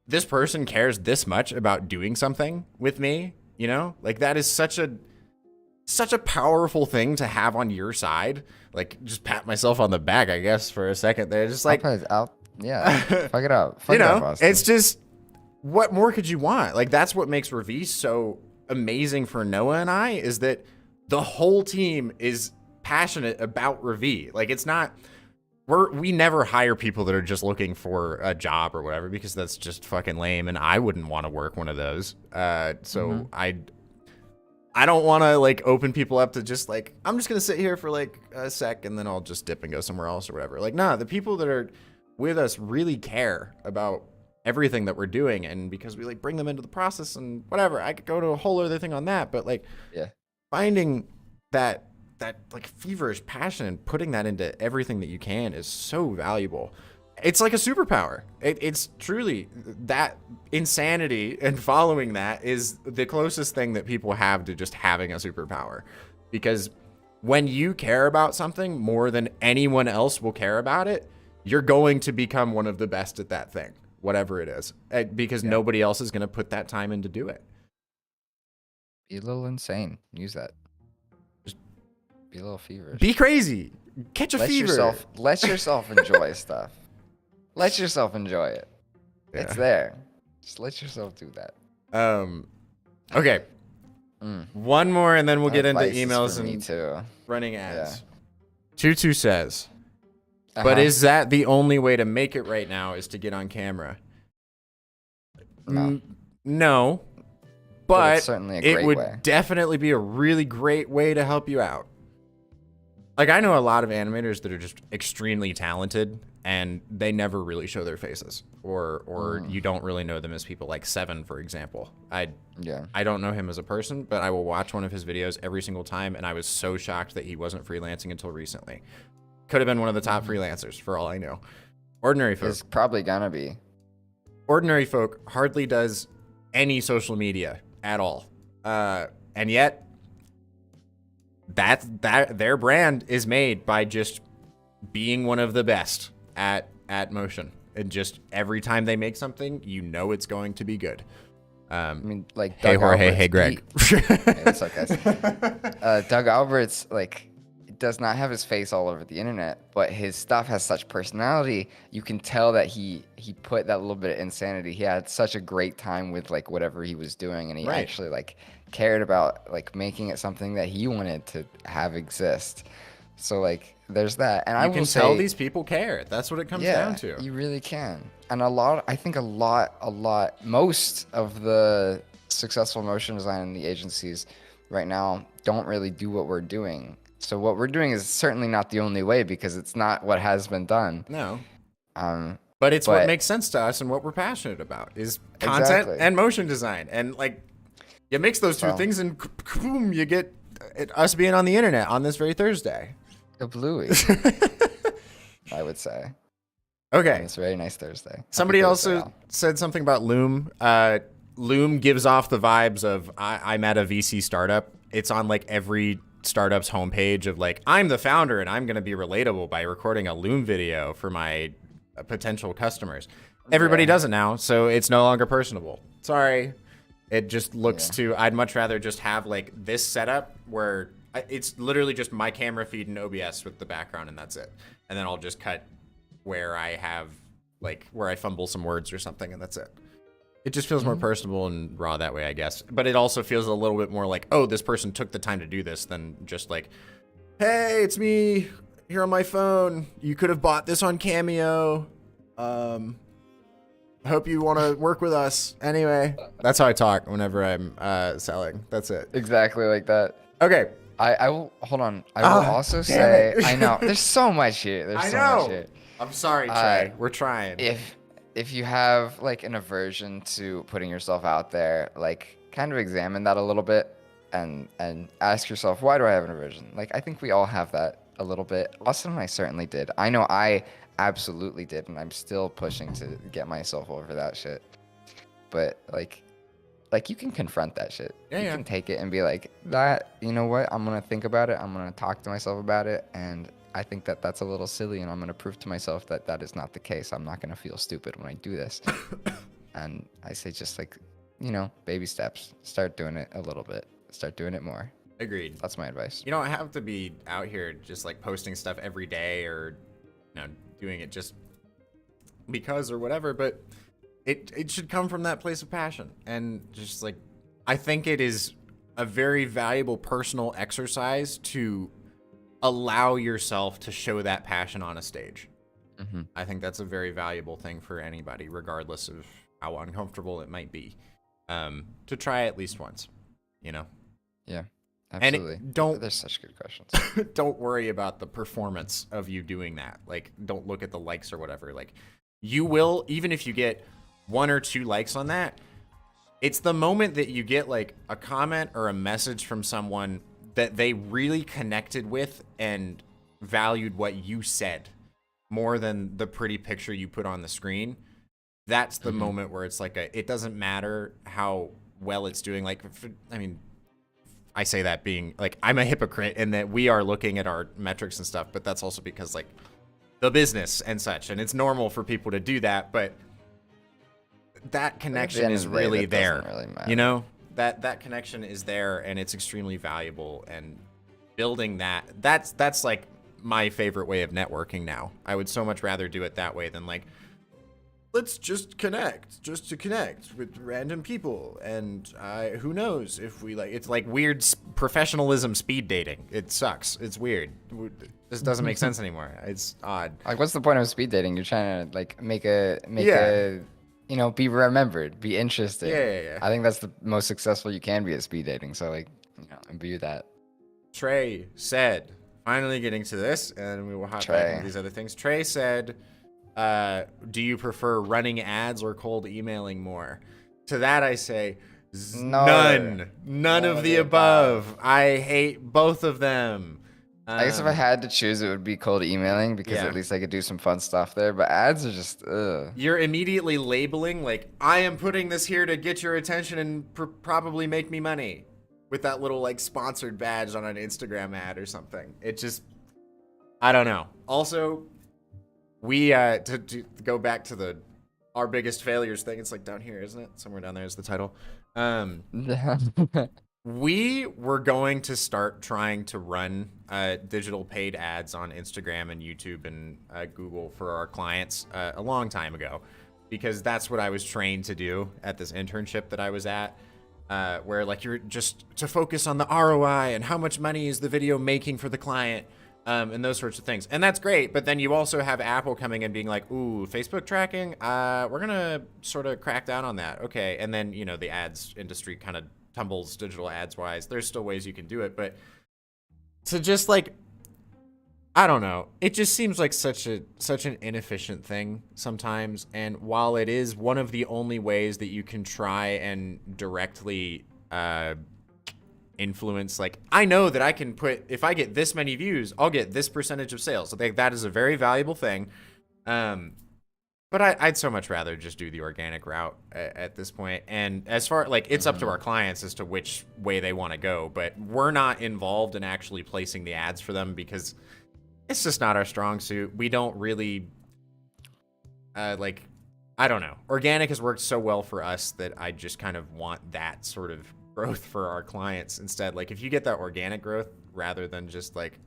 this person cares this much about doing something with me, you know? Like that is such a powerful thing to have on your side. Like just pat myself on the back, I guess, for a second there. Just like, fuck it up. Fuck it up, you know, Austin. it's just, what more could you want? Like that's what makes Revie so amazing for Noah and I, is that the whole team is passionate about Revie. Like it's not, we never hire people that are just looking for a job or whatever, because that's just fucking lame. And I wouldn't want to work one of those. So I don't want to like open people up to just like, I'm just going to sit here for like a sec and then I'll just dip and go somewhere else or whatever. Like, nah, the people that are with us really care about everything that we're doing. And because we like bring them into the process and whatever, I could go to a whole other thing on that. But like finding that like feverish passion and putting that into everything that you can is so valuable. It's like a superpower. It's truly that insanity, and following that is the closest thing that people have to just having a superpower. Because when you care about something more than anyone else will care about it, you're going to become one of the best at that thing, whatever it is, because nobody else is going to put that time in to do it. Be a little insane. Use that. Just be a little feverish. Be crazy. Catch a fever. Let yourself enjoy stuff. Let yourself enjoy it. Yeah. It's there. Just let yourself do that. Okay. One more, and then we'll get into emails and running ads. Tutu says, but is that the only way to make it right now, is to get on camera? No. But it's certainly a great it would way. Definitely be a really great way to help you out. Like, I know a lot of animators that are just extremely talented and they never really show their faces, or you don't really know them as people. Like Seven, for example. I don't know him as a person, but I will watch one of his videos every single time, and I was so shocked that he wasn't freelancing until recently. Could have been one of the top freelancers for all I know. Ordinary Folk. It's probably gonna be. Ordinary Folk hardly does any social media at all. And yet, that their brand is made by just being one of the best at motion. And just every time they make something, you know it's going to be good. I mean, like Hey Doug Jorge, Alberts, hey Greg. Hey, what's up, guys? Doug Alberts, like, does not have his face all over the internet, but his stuff has such personality. You can tell that he put that little bit of insanity. He had such a great time with like whatever he was doing, and he Right. actually like cared about like making it something that he wanted to have exist. So like there's that, and I You will can say, tell these people care. That's what it comes down to. you really can. And I think a lot, most of the successful motion design in the agencies right now don't really do what we're doing. So what we're doing is certainly not the only way, because it's not what has been done. No. Um, But it's what But- makes sense to us and what we're passionate about is content Exactly. and motion design. And like, you mix those two Well- things and boom, you get us being on the internet on this very Thursday. a bluey, I would say. Okay. It's a very nice Thursday. Somebody Happy Thursday, also Al. said something about Loom. Loom gives off the vibes of I'm at a VC startup. It's on like every startup's homepage of like, I'm the founder and I'm going to be relatable by recording a Loom video for my potential customers. Everybody Yeah. does it now, so it's no longer personable. Sorry. It just looks I'd much rather just have like this setup where it's literally just my camera feed and OBS with the background and that's it. And then I'll just cut where I have like where I fumble some words or something and that's it. It just feels more personable and raw that way, I guess. But it also feels a little bit more like, oh, this person took the time to do this than just like, hey, it's me here on my phone. You could have bought this on Cameo. I hope you want to work with us. Anyway, that's how I talk whenever I'm selling. That's it. Exactly like that. Okay. I will hold on. I will also say, I know there's so much here. There's I so know. much here. I'm sorry, Trey. We're trying. If you have like an aversion to putting yourself out there, like kind of examine that a little bit and ask yourself, why do I have an aversion? Like I think we all have that a little bit. Austin and I certainly did. I know I absolutely did, and I'm still pushing to get myself over that shit. But like you can confront that shit. Yeah, you yeah. can take it and be like, that, you know what? I'm going to think about it. I'm going to talk to myself about it. And I think that that's a little silly, and I'm going to prove to myself that that is not the case. I'm not going to feel stupid when I do this. And I say just like, you know, baby steps. Start doing it a little bit. Start doing it more. Agreed. That's my advice. You don't have to be out here just like posting stuff every day or, you know, doing it just because or whatever, but it should come from that place of passion. And just like, I think it is a very valuable personal exercise to allow yourself to show that passion on a stage. Mm-hmm. I think that's a very valuable thing for anybody, regardless of how uncomfortable it might be, to try at least once, you know? Yeah, And absolutely. There's such good questions. don't worry about the performance of you doing that. Like, don't look at the likes or whatever. Like, you will, even if you get 1 or 2 likes on that, it's the moment that you get like a comment or a message from someone that they really connected with and valued what you said more than the pretty picture you put on the screen. That's the moment where it's like it doesn't matter how well it's doing. Like, I mean, I say that being like, I'm a hypocrite in that we are looking at our metrics and stuff, but that's also because like the business and such, and it's normal for people to do that, but that connection is really there. Really matter. You know, that connection is there and it's extremely valuable, and building that's like my favorite way of networking now. I would so much rather do it that way than like, let's just connect with random people. And who knows if we like, it's like weird professionalism speed dating. It sucks. It's weird. This doesn't make sense anymore. It's odd. Like, what's the point of speed dating? You're trying to like make a you know, be remembered, be interested. Yeah. I think that's the most successful you can be at speed dating. So like, you know, imbue that. Trey said, finally getting to this, and we will hop back into these other things. Trey said, do you prefer running ads or cold emailing more? To that I say, none of the above. I hate both of them. I guess if I had to choose, it would be cold emailing, because at least I could do some fun stuff there. But ads are just, ugh. You're immediately labeling, like, I am putting this here to get your attention and probably make me money. With that little, like, sponsored badge on an Instagram ad or something. It just, I don't know. Also, we to go back to the our biggest failures thing. It's like down here, isn't it? Somewhere down there is the title. We were going to start trying to run digital paid ads on Instagram and YouTube and Google for our clients a long time ago, because that's what I was trained to do at this internship that I was at, where like you're just to focus on the ROI and how much money is the video making for the client. And those sorts of things. And that's great, but then you also have Apple coming and being like, ooh, Facebook tracking, we're gonna sort of crack down on that. Okay, and then, the ads industry kind of tumbles digital ads wise. There's still ways you can do it, but to just like, I don't know, it just seems like such an inefficient thing sometimes. And while it is one of the only ways that you can try and directly influence, like I know that I can put, if I get this many views, I'll get this percentage of sales. I think that is a very valuable thing. But I'd so much rather just do the organic route at this point. And as far like it's up to our clients as to which way they want to go, but we're not involved in actually placing the ads for them because it's just not our strong suit. We don't really like, I don't know. Organic has worked so well for us that I just kind of want that sort of growth for our clients instead. Like if you get that organic growth rather than just like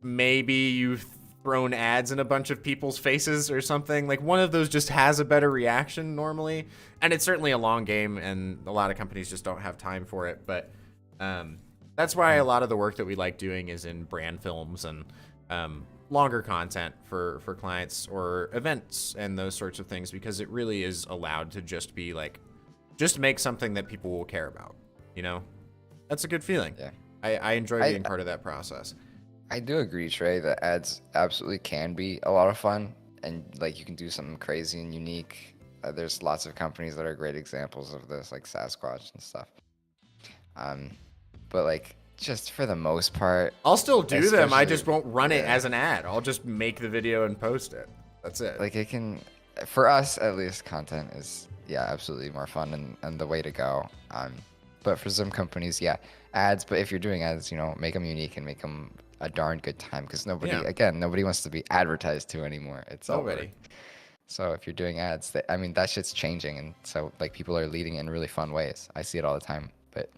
maybe you've thrown ads in a bunch of people's faces or something, like one of those just has a better reaction normally. And it's certainly a long game and a lot of companies just don't have time for it. But that's why a lot of the work that we like doing is in brand films and longer content for clients or events and those sorts of things, because it really is allowed to just be like, just make something that people will care about, That's a good feeling. Yeah. I enjoy being part of that process. I do agree, Trey, that ads absolutely can be a lot of fun, and like you can do something crazy and unique. There's lots of companies that are great examples of this, like Sasquatch and stuff. But like just for the most part, I'll still do them. I just won't run it as an ad. I'll just make the video and post it. That's it. Like it can, for us at least, content is absolutely more fun and the way to go. But for some companies, ads. But if you're doing ads, make them unique and make them a darn good time, because nobody wants to be advertised to anymore. It's already. So if you're doing ads, that shit's changing, and so like people are leading in really fun ways. I see it all the time, but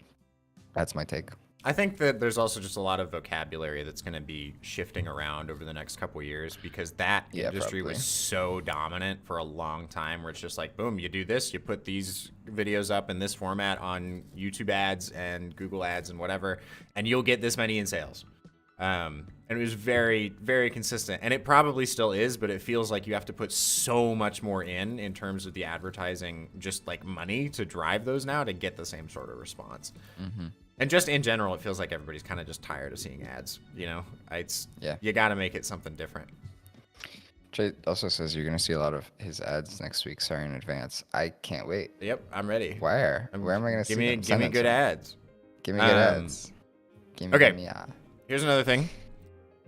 that's my take. I think that there's also just a lot of vocabulary that's going to be shifting around over the next couple of years, because that industry was so dominant for a long time, where it's just like, boom, you do this, you put these videos up in this format on YouTube ads and Google ads and whatever, and you'll get this many in sales. And it was very, very consistent, and it probably still is, but it feels like you have to put so much more in terms of the advertising, just like money to drive those now to get the same sort of response. Mm-hmm. And just in general, it feels like everybody's kind of just tired of seeing ads. You got to make it something different. Trey also says you're going to see a lot of his ads next week. Sorry in advance. I can't wait. Yep, I'm ready. Where am I going to see them? Give me good ads. Give me good ads. Here's another thing.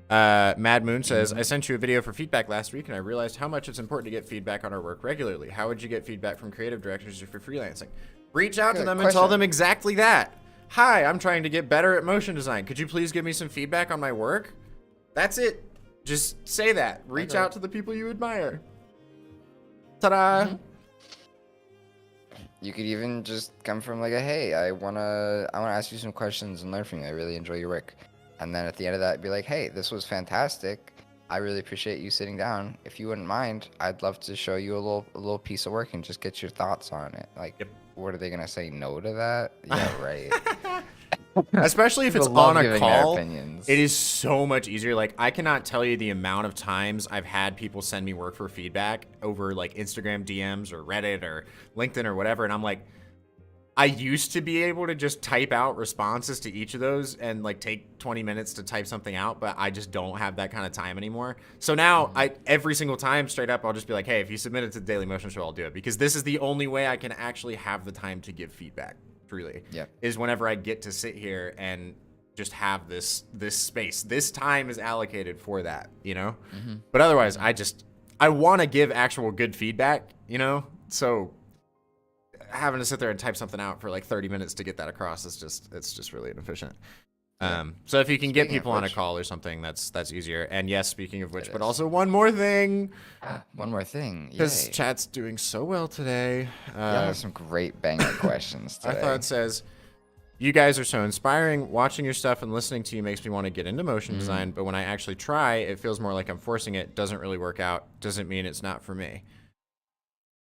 Mad Moon says, I sent you a video for feedback last week, and I realized how much it's important to get feedback on our work regularly. How would you get feedback from creative directors if you're freelancing? Reach out to them and tell them exactly that. Hi, I'm trying to get better at motion design. Could you please give me some feedback on my work? That's it. Just say that. Reach out to the people you admire. Ta-da! Mm-hmm. You could even just come from like a, hey, I wanna ask you some questions and learn from you. I really enjoy your work. And then at the end of that, be like, hey, this was fantastic. I really appreciate you sitting down. If you wouldn't mind, I'd love to show you a little piece of work and just get your thoughts on it. Like, What are they gonna say no to that? Yeah, right. Especially if it's on a call, it is so much easier. Like, I cannot tell you the amount of times I've had people send me work for feedback over like Instagram DMs or Reddit or LinkedIn or whatever, and I'm like, I used to be able to just type out responses to each of those and like take 20 minutes to type something out, but I just don't have that kind of time anymore. So now every single time straight up, I'll just be like, hey, if you submit it to the Daily Motion Show, I'll do it, because this is the only way I can actually have the time to give feedback, truly. Is whenever I get to sit here and just have this space. This time is allocated for that, But otherwise, I want to give actual good feedback, So having to sit there and type something out for like 30 minutes to get that across it's just really inefficient. So if you can get Speaking of people on a which- call or something, that's easier. And yes, speaking of which, It but is. also one more thing, One more thing. because Yay. chat's doing so well today. Y'all have some great banger questions Our today. thought says, you guys are so inspiring. Watching your stuff and listening to you makes me want to get into motion design, but when I actually try, it feels more like I'm forcing it. Doesn't really work out. Doesn't mean it's not for me.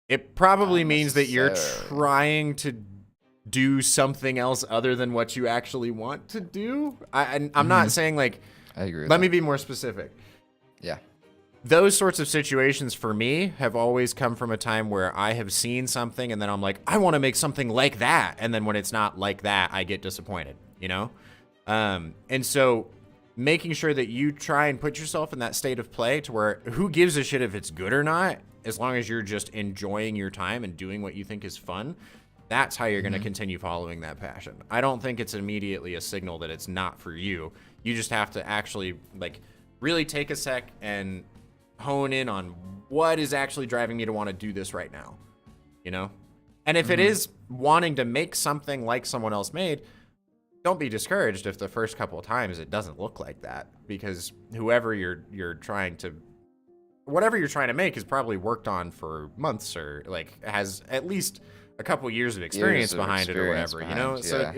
It probably means that you're necessarily. trying to do something else other than what you actually want to do. I'm not saying like, I agree with let that. me be more specific. Yeah. Those sorts of situations for me have always come from a time where I have seen something and then I'm like, I want to make something like that. And then when it's not like that, I get disappointed, you know? And so making sure that you try and put yourself in that state of play to where who gives a shit if it's good or not, as long as you're just enjoying your time and doing what you think is fun, that's how you're going to continue following that passion. I don't think it's immediately a signal that it's not for you. You just have to actually like really take a sec and hone in on what is actually driving me to want to do this right now, you know? And if it is wanting to make something like someone else made, don't be discouraged if the first couple of times it doesn't look like that, because whoever you're trying to, whatever you're trying to make is probably worked on for months or like has at least a couple years of experience behind it or whatever, you know? So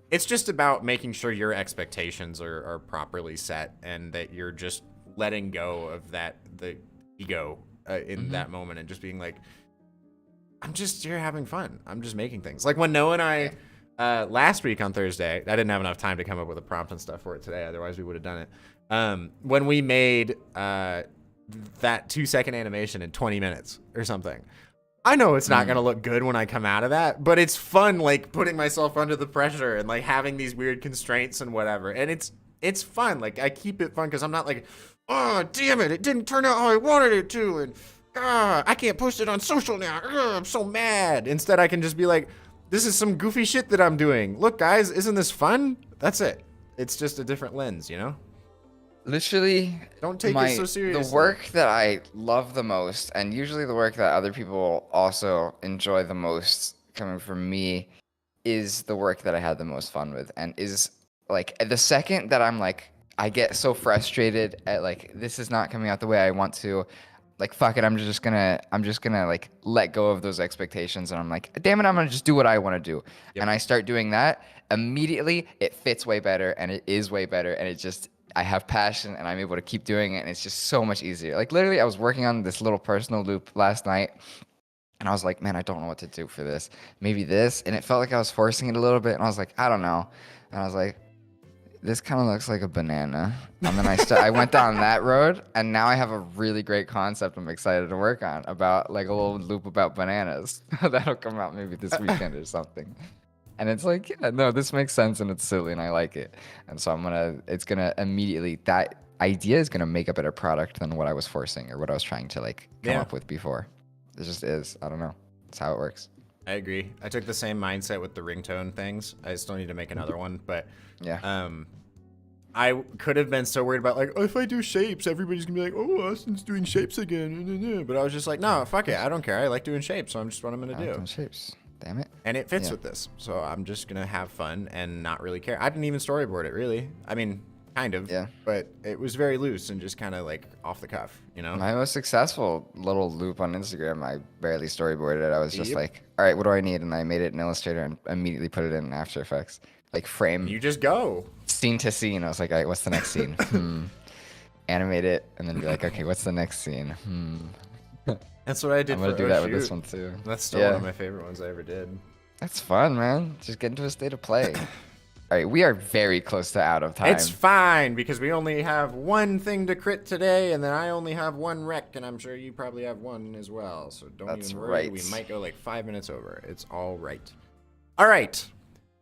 it's just about making sure your expectations are properly set and that you're just letting go of the ego in that moment and just being like, I'm just here having fun. I'm just making things. Like when Noah and I, last week on Thursday, I didn't have enough time to come up with a prompt and stuff for it today. Otherwise we would have done it. When we made that 2-second animation in 20 minutes or something, I know it's not going to look good when I come out of that, but it's fun, like putting myself under the pressure and like having these weird constraints and whatever. And it's fun. Like I keep it fun because I'm not like, oh, damn it, it didn't turn out how I wanted it to. And I can't post it on social now. I'm so mad. Instead, I can just be like, this is some goofy shit that I'm doing. Look, guys, isn't this fun? That's it. It's just a different lens, you know? Literally, Don't take it so seriously. The work that I love the most, and usually the work that other people also enjoy the most coming from me, is the work that I had the most fun with. And is like the second that I'm like, I get so frustrated at like, this is not coming out the way I want to, like, fuck it, I'm just gonna like let go of those expectations. And I'm like, damn it, I'm gonna just do what I wanna do. Yep. And I start doing that, immediately it fits way better and it is way better. And it just, I have passion and I'm able to keep doing it. And it's just so much easier. Like literally I was working on this little personal loop last night and I was like, man, I don't know what to do for this. Maybe this. And it felt like I was forcing it a little bit. And I was like, I don't know. And I was like, this kind of looks like a banana. And then I went down that road and now I have a really great concept I'm excited to work on about like a little loop about bananas. That'll come out maybe this weekend or something. And it's like, yeah, no, this makes sense and it's silly and I like it. And so it's gonna immediately, that idea is gonna make a better product than what I was forcing or what I was trying to like come up with before. It just is. I don't know. It's how it works. I agree. I took the same mindset with the ringtone things. I still need to make another one, but yeah. I could have been so worried about like, oh, if I do shapes, everybody's gonna be like, oh, Austin's doing shapes again. But I was just like, no, fuck it. I don't care. I like doing shapes, so I'm just what I'm gonna do. Doing shapes. Damn it. And it fits with this. So I'm just gonna have fun and not really care. I didn't even storyboard it really. I mean, kind of. Yeah. But it was very loose and just kind of like off the cuff, you know? My most successful little loop on Instagram, I barely storyboarded it. I was just like, all right, what do I need? And I made it in Illustrator and immediately put it in After Effects. Like frame. You just go. Scene to scene. I was like, all right, what's the next scene? Animate it and then be like, okay, what's the next scene? That's what I did. I'm gonna do that with this one too. That's still one of my favorite ones I ever did. That's fun, man. Just get into a state of play. All right, we are very close to out of time. It's fine because we only have one thing to crit today, and then I only have one rec, and I'm sure you probably have one as well. So don't even worry. Right. We might go like 5 minutes over. It's all right. All right.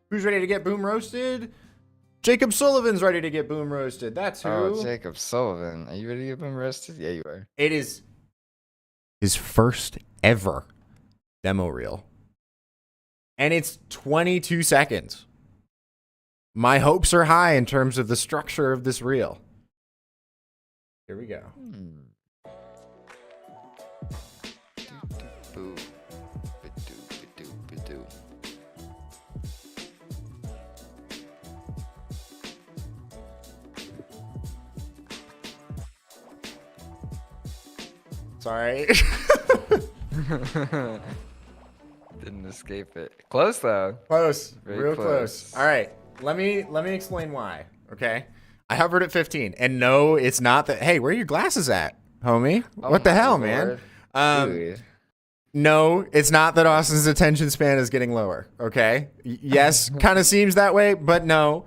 Who's ready to get boom roasted? Jacob Sullivan's ready to get boom roasted. That's who. Oh, Jacob Sullivan. Are you ready to get boom roasted? Yeah, you are. It is his first ever demo reel. And it's 22 seconds. My hopes are high in terms of the structure of this reel. Here we go. Sorry. Didn't escape it. Close though. Close. Very Real close. All right. Let me explain why. Okay. I hovered at 15, and no, it's not that. Hey, where are your glasses at, homie? Oh What the my hell, lord. man? Dude. No, it's not that Austin's attention span is getting lower. Okay. Yes, kind of seems that way, but no.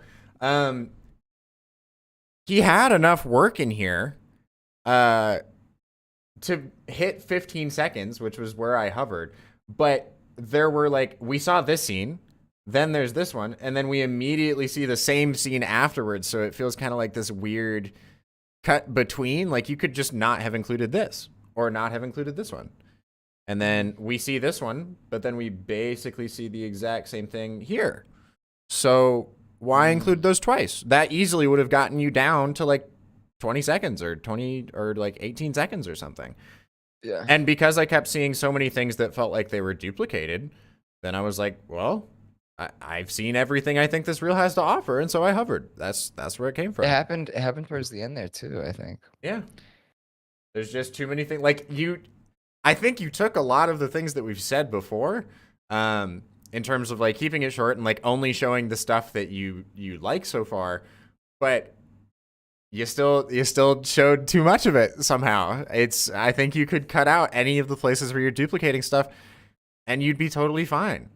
He had enough work in here, to hit 15 seconds, which was where I hovered. But there were like, we saw this scene, then there's this one, and then we immediately see the same scene afterwards. So it feels kind of like this weird cut between. Like you could just not have included this or not have included this one. And then we see this one, but then we basically see the exact same thing here. So why include those twice? That easily would have gotten you down to like 20 seconds or 20 or like 18 seconds or something. Yeah. And because I kept seeing so many things that felt like they were duplicated, then I was like, well, I've seen everything I think this reel has to offer, and so I hovered. That's where it came from. It happened towards the end there too, I think. Yeah. There's just too many things. Like I think you took a lot of the things that we've said before, in terms of like keeping it short and like only showing the stuff that you like so far, but you still showed too much of it somehow. I think you could cut out any of the places where you're duplicating stuff and you'd be totally fine.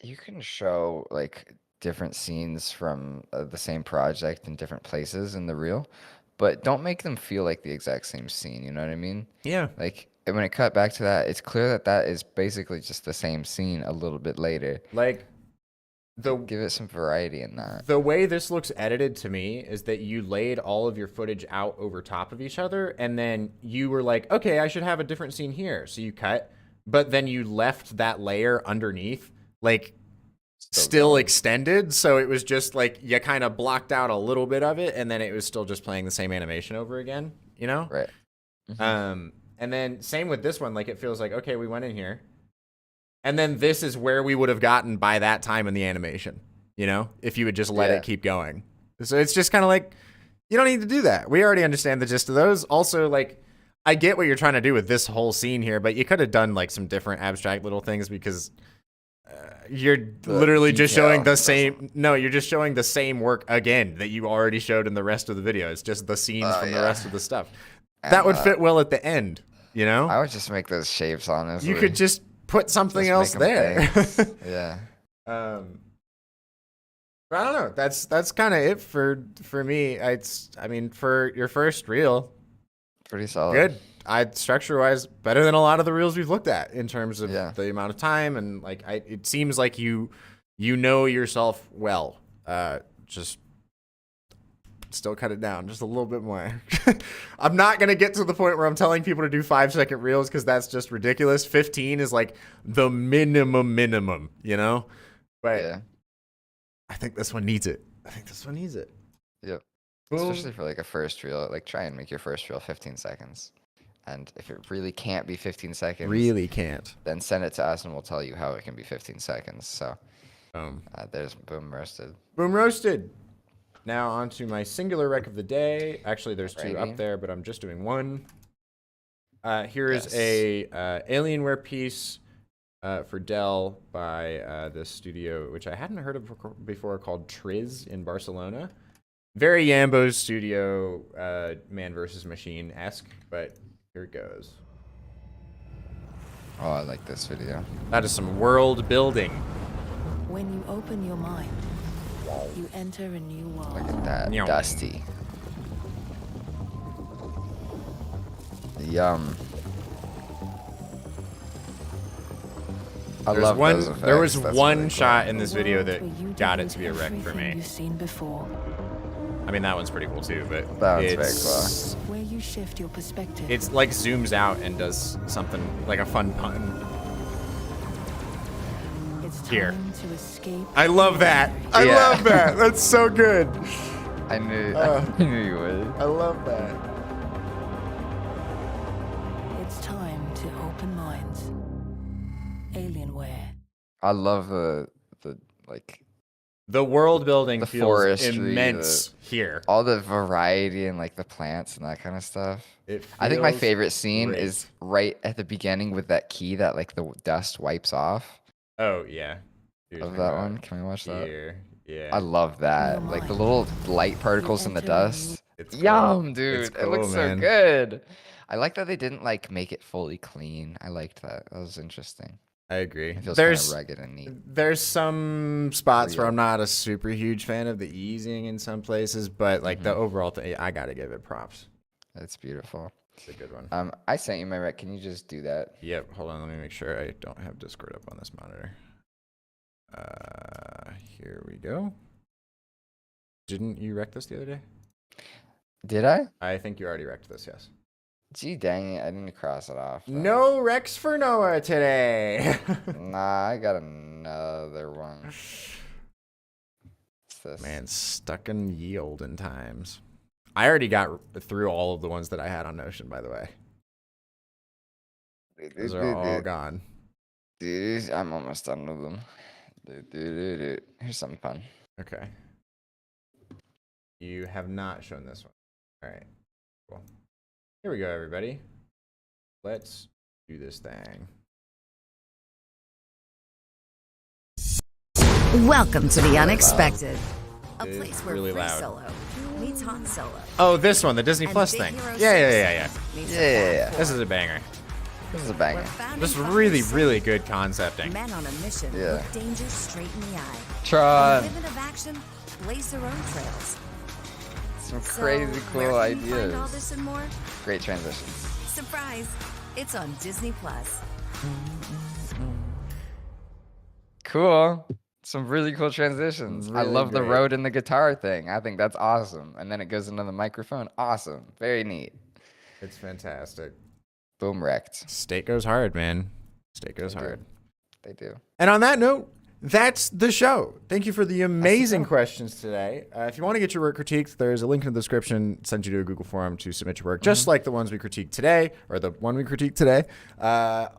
You can show like different scenes from the same project in different places in the reel, but don't make them feel like the exact same scene. You know what I mean? Yeah. Like when it cut back to that, it's clear that that is basically just the same scene a little bit later. Like Give it some variety in that. the way this looks edited to me is that you laid all of your footage out over top of each other, and then you were like, okay, I should have a different scene here. So you cut, but then you left that layer underneath, like still extended. So it was just like you kind of blocked out a little bit of it, and then it was still just playing the same animation over again, you know? Right. And then same with this one, like it feels like, okay, we went in here. And then this is where we would have gotten by that time in the animation, you know, if you would just let it keep going. So it's just kind of like, you don't need to do that. We already understand the gist of those. Also, like, I get what you're trying to do with this whole scene here, but you could have done like some different abstract little things because you're literally just showing the same. No, you're just showing the same work again that you already showed in the rest of the video. It's just the scenes from the rest of the stuff. And that would fit well at the end, you know? I would just make those shapes, honestly. You could just put something else there. Yeah. But I don't know. That's kind of it for me. I mean, for your first reel, Pretty solid. good. Structure wise, better than a lot of the reels we've looked at in terms of the amount of time and like it seems like you know yourself well. Just still cut it down just a little bit more. I'm not gonna get to the point where I'm telling people to do 5-second reels because that's just ridiculous. 15 is like the minimum, you know. But Yeah. I think this one needs it. Yep. Boom. Especially for like a first reel, like try and make your first reel 15 seconds. And if it really can't be 15 seconds, Really can't. then send it to us and we'll tell you how it can be 15 seconds. So Boom. there's Boom Roasted. Boom roasted. Now on to my singular rec of the day. Actually, there's two up there, but I'm just doing one. Here is a Alienware piece for Dell by this studio, which I hadn't heard of before, called Triz in Barcelona. Very Yambo's studio, Man vs. Machine-esque, but here it goes. Oh, I like this video. That is some world building. When you open your mind, you enter a new world. Look at that. Yum. Dusty. Yum. Love those effects. There was That's one really cool. shot in this video World where you that got it delete to be a wreck for everything me. You've seen before, I mean, that one's pretty cool too, but That one's very it's, where you shift your perspective. it's like zooms out and does something like a fun pun. It's time Here. to escape. I love that. I Yeah. love that. That's so good. I knew you would. I love that. It's time to open minds. Alienware. I love the like The world building The feels forestry, immense here. all the variety and like the plants and that kind of stuff. It I think my feels favorite scene great. is right at the beginning with that key that like the dust wipes off Oh yeah. You're of talking that about one. Can we watch that? Here. Yeah. I love that. Your Like the mind. little light particles in the enter a new- dust. It's cool. Yum, It's dude. It looks cool, so man. good. I like that they didn't like make it fully clean. I liked that. That was interesting. I agree. It feels kind There's of rugged and neat. there's some spots where Real. I'm not a super huge fan of the easing in some places, but like the overall thing, I gotta give it props. That's beautiful. It's a good one. I sent you my rec. Can you just do that? Yep. Hold on. Let me make sure I don't have Discord up on this monitor. Here we go. Didn't you wreck this the other day? Did I? I think you already wrecked this. Yes. Gee, dang it! I didn't cross it off. though. No wrecks for Noah today. Nah, I got another one. What's this? Man, stuck in ye olden times. I already got through all of the ones that I had on Notion, by the way. Those are all gone. Dude, I'm almost done with them. Here's something fun. Okay. You have not shown this one. All right. Cool. Here we go, everybody. Let's do this thing. Welcome to the unexpected. A It's place where really Free loud. Solo meets Han Solo. Oh, this one, the Disney and Plus Big thing. Hero Yeah. 6 meets Yeah, the yeah, Fab yeah. Four, This is a banger. This is a where banger. founding This fathers really, say really good concepting. Men on a mission Yeah. look danger straight in the eye. Tron. And the women of action blaze their own trails. Some So, crazy where cool can you find all ideas. this and more? Great transitions. Surprise! It's on Disney Plus. Cool. Some really cool transitions. I Really love the great. road and the guitar thing. I think that's awesome. And then it goes into the microphone. Awesome. Very neat. It's fantastic. Boom wrecked. State goes hard, man. State goes They do. hard. They do. And on that note, that's the show. Thank you for the amazing questions today. If you want to get your work critiqued, there's a link in the description. Send you to a Google form to submit your work, just like the ones we critiqued today, or the one we critiqued today.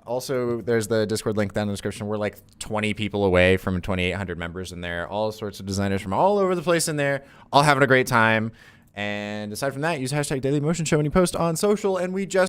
Also, there's the Discord link down in the description. We're like 20 people away from 2,800 members in there. All sorts of designers from all over the place in there, all having a great time. And aside from that, use hashtag Daily Motion Show when you post on social. And we just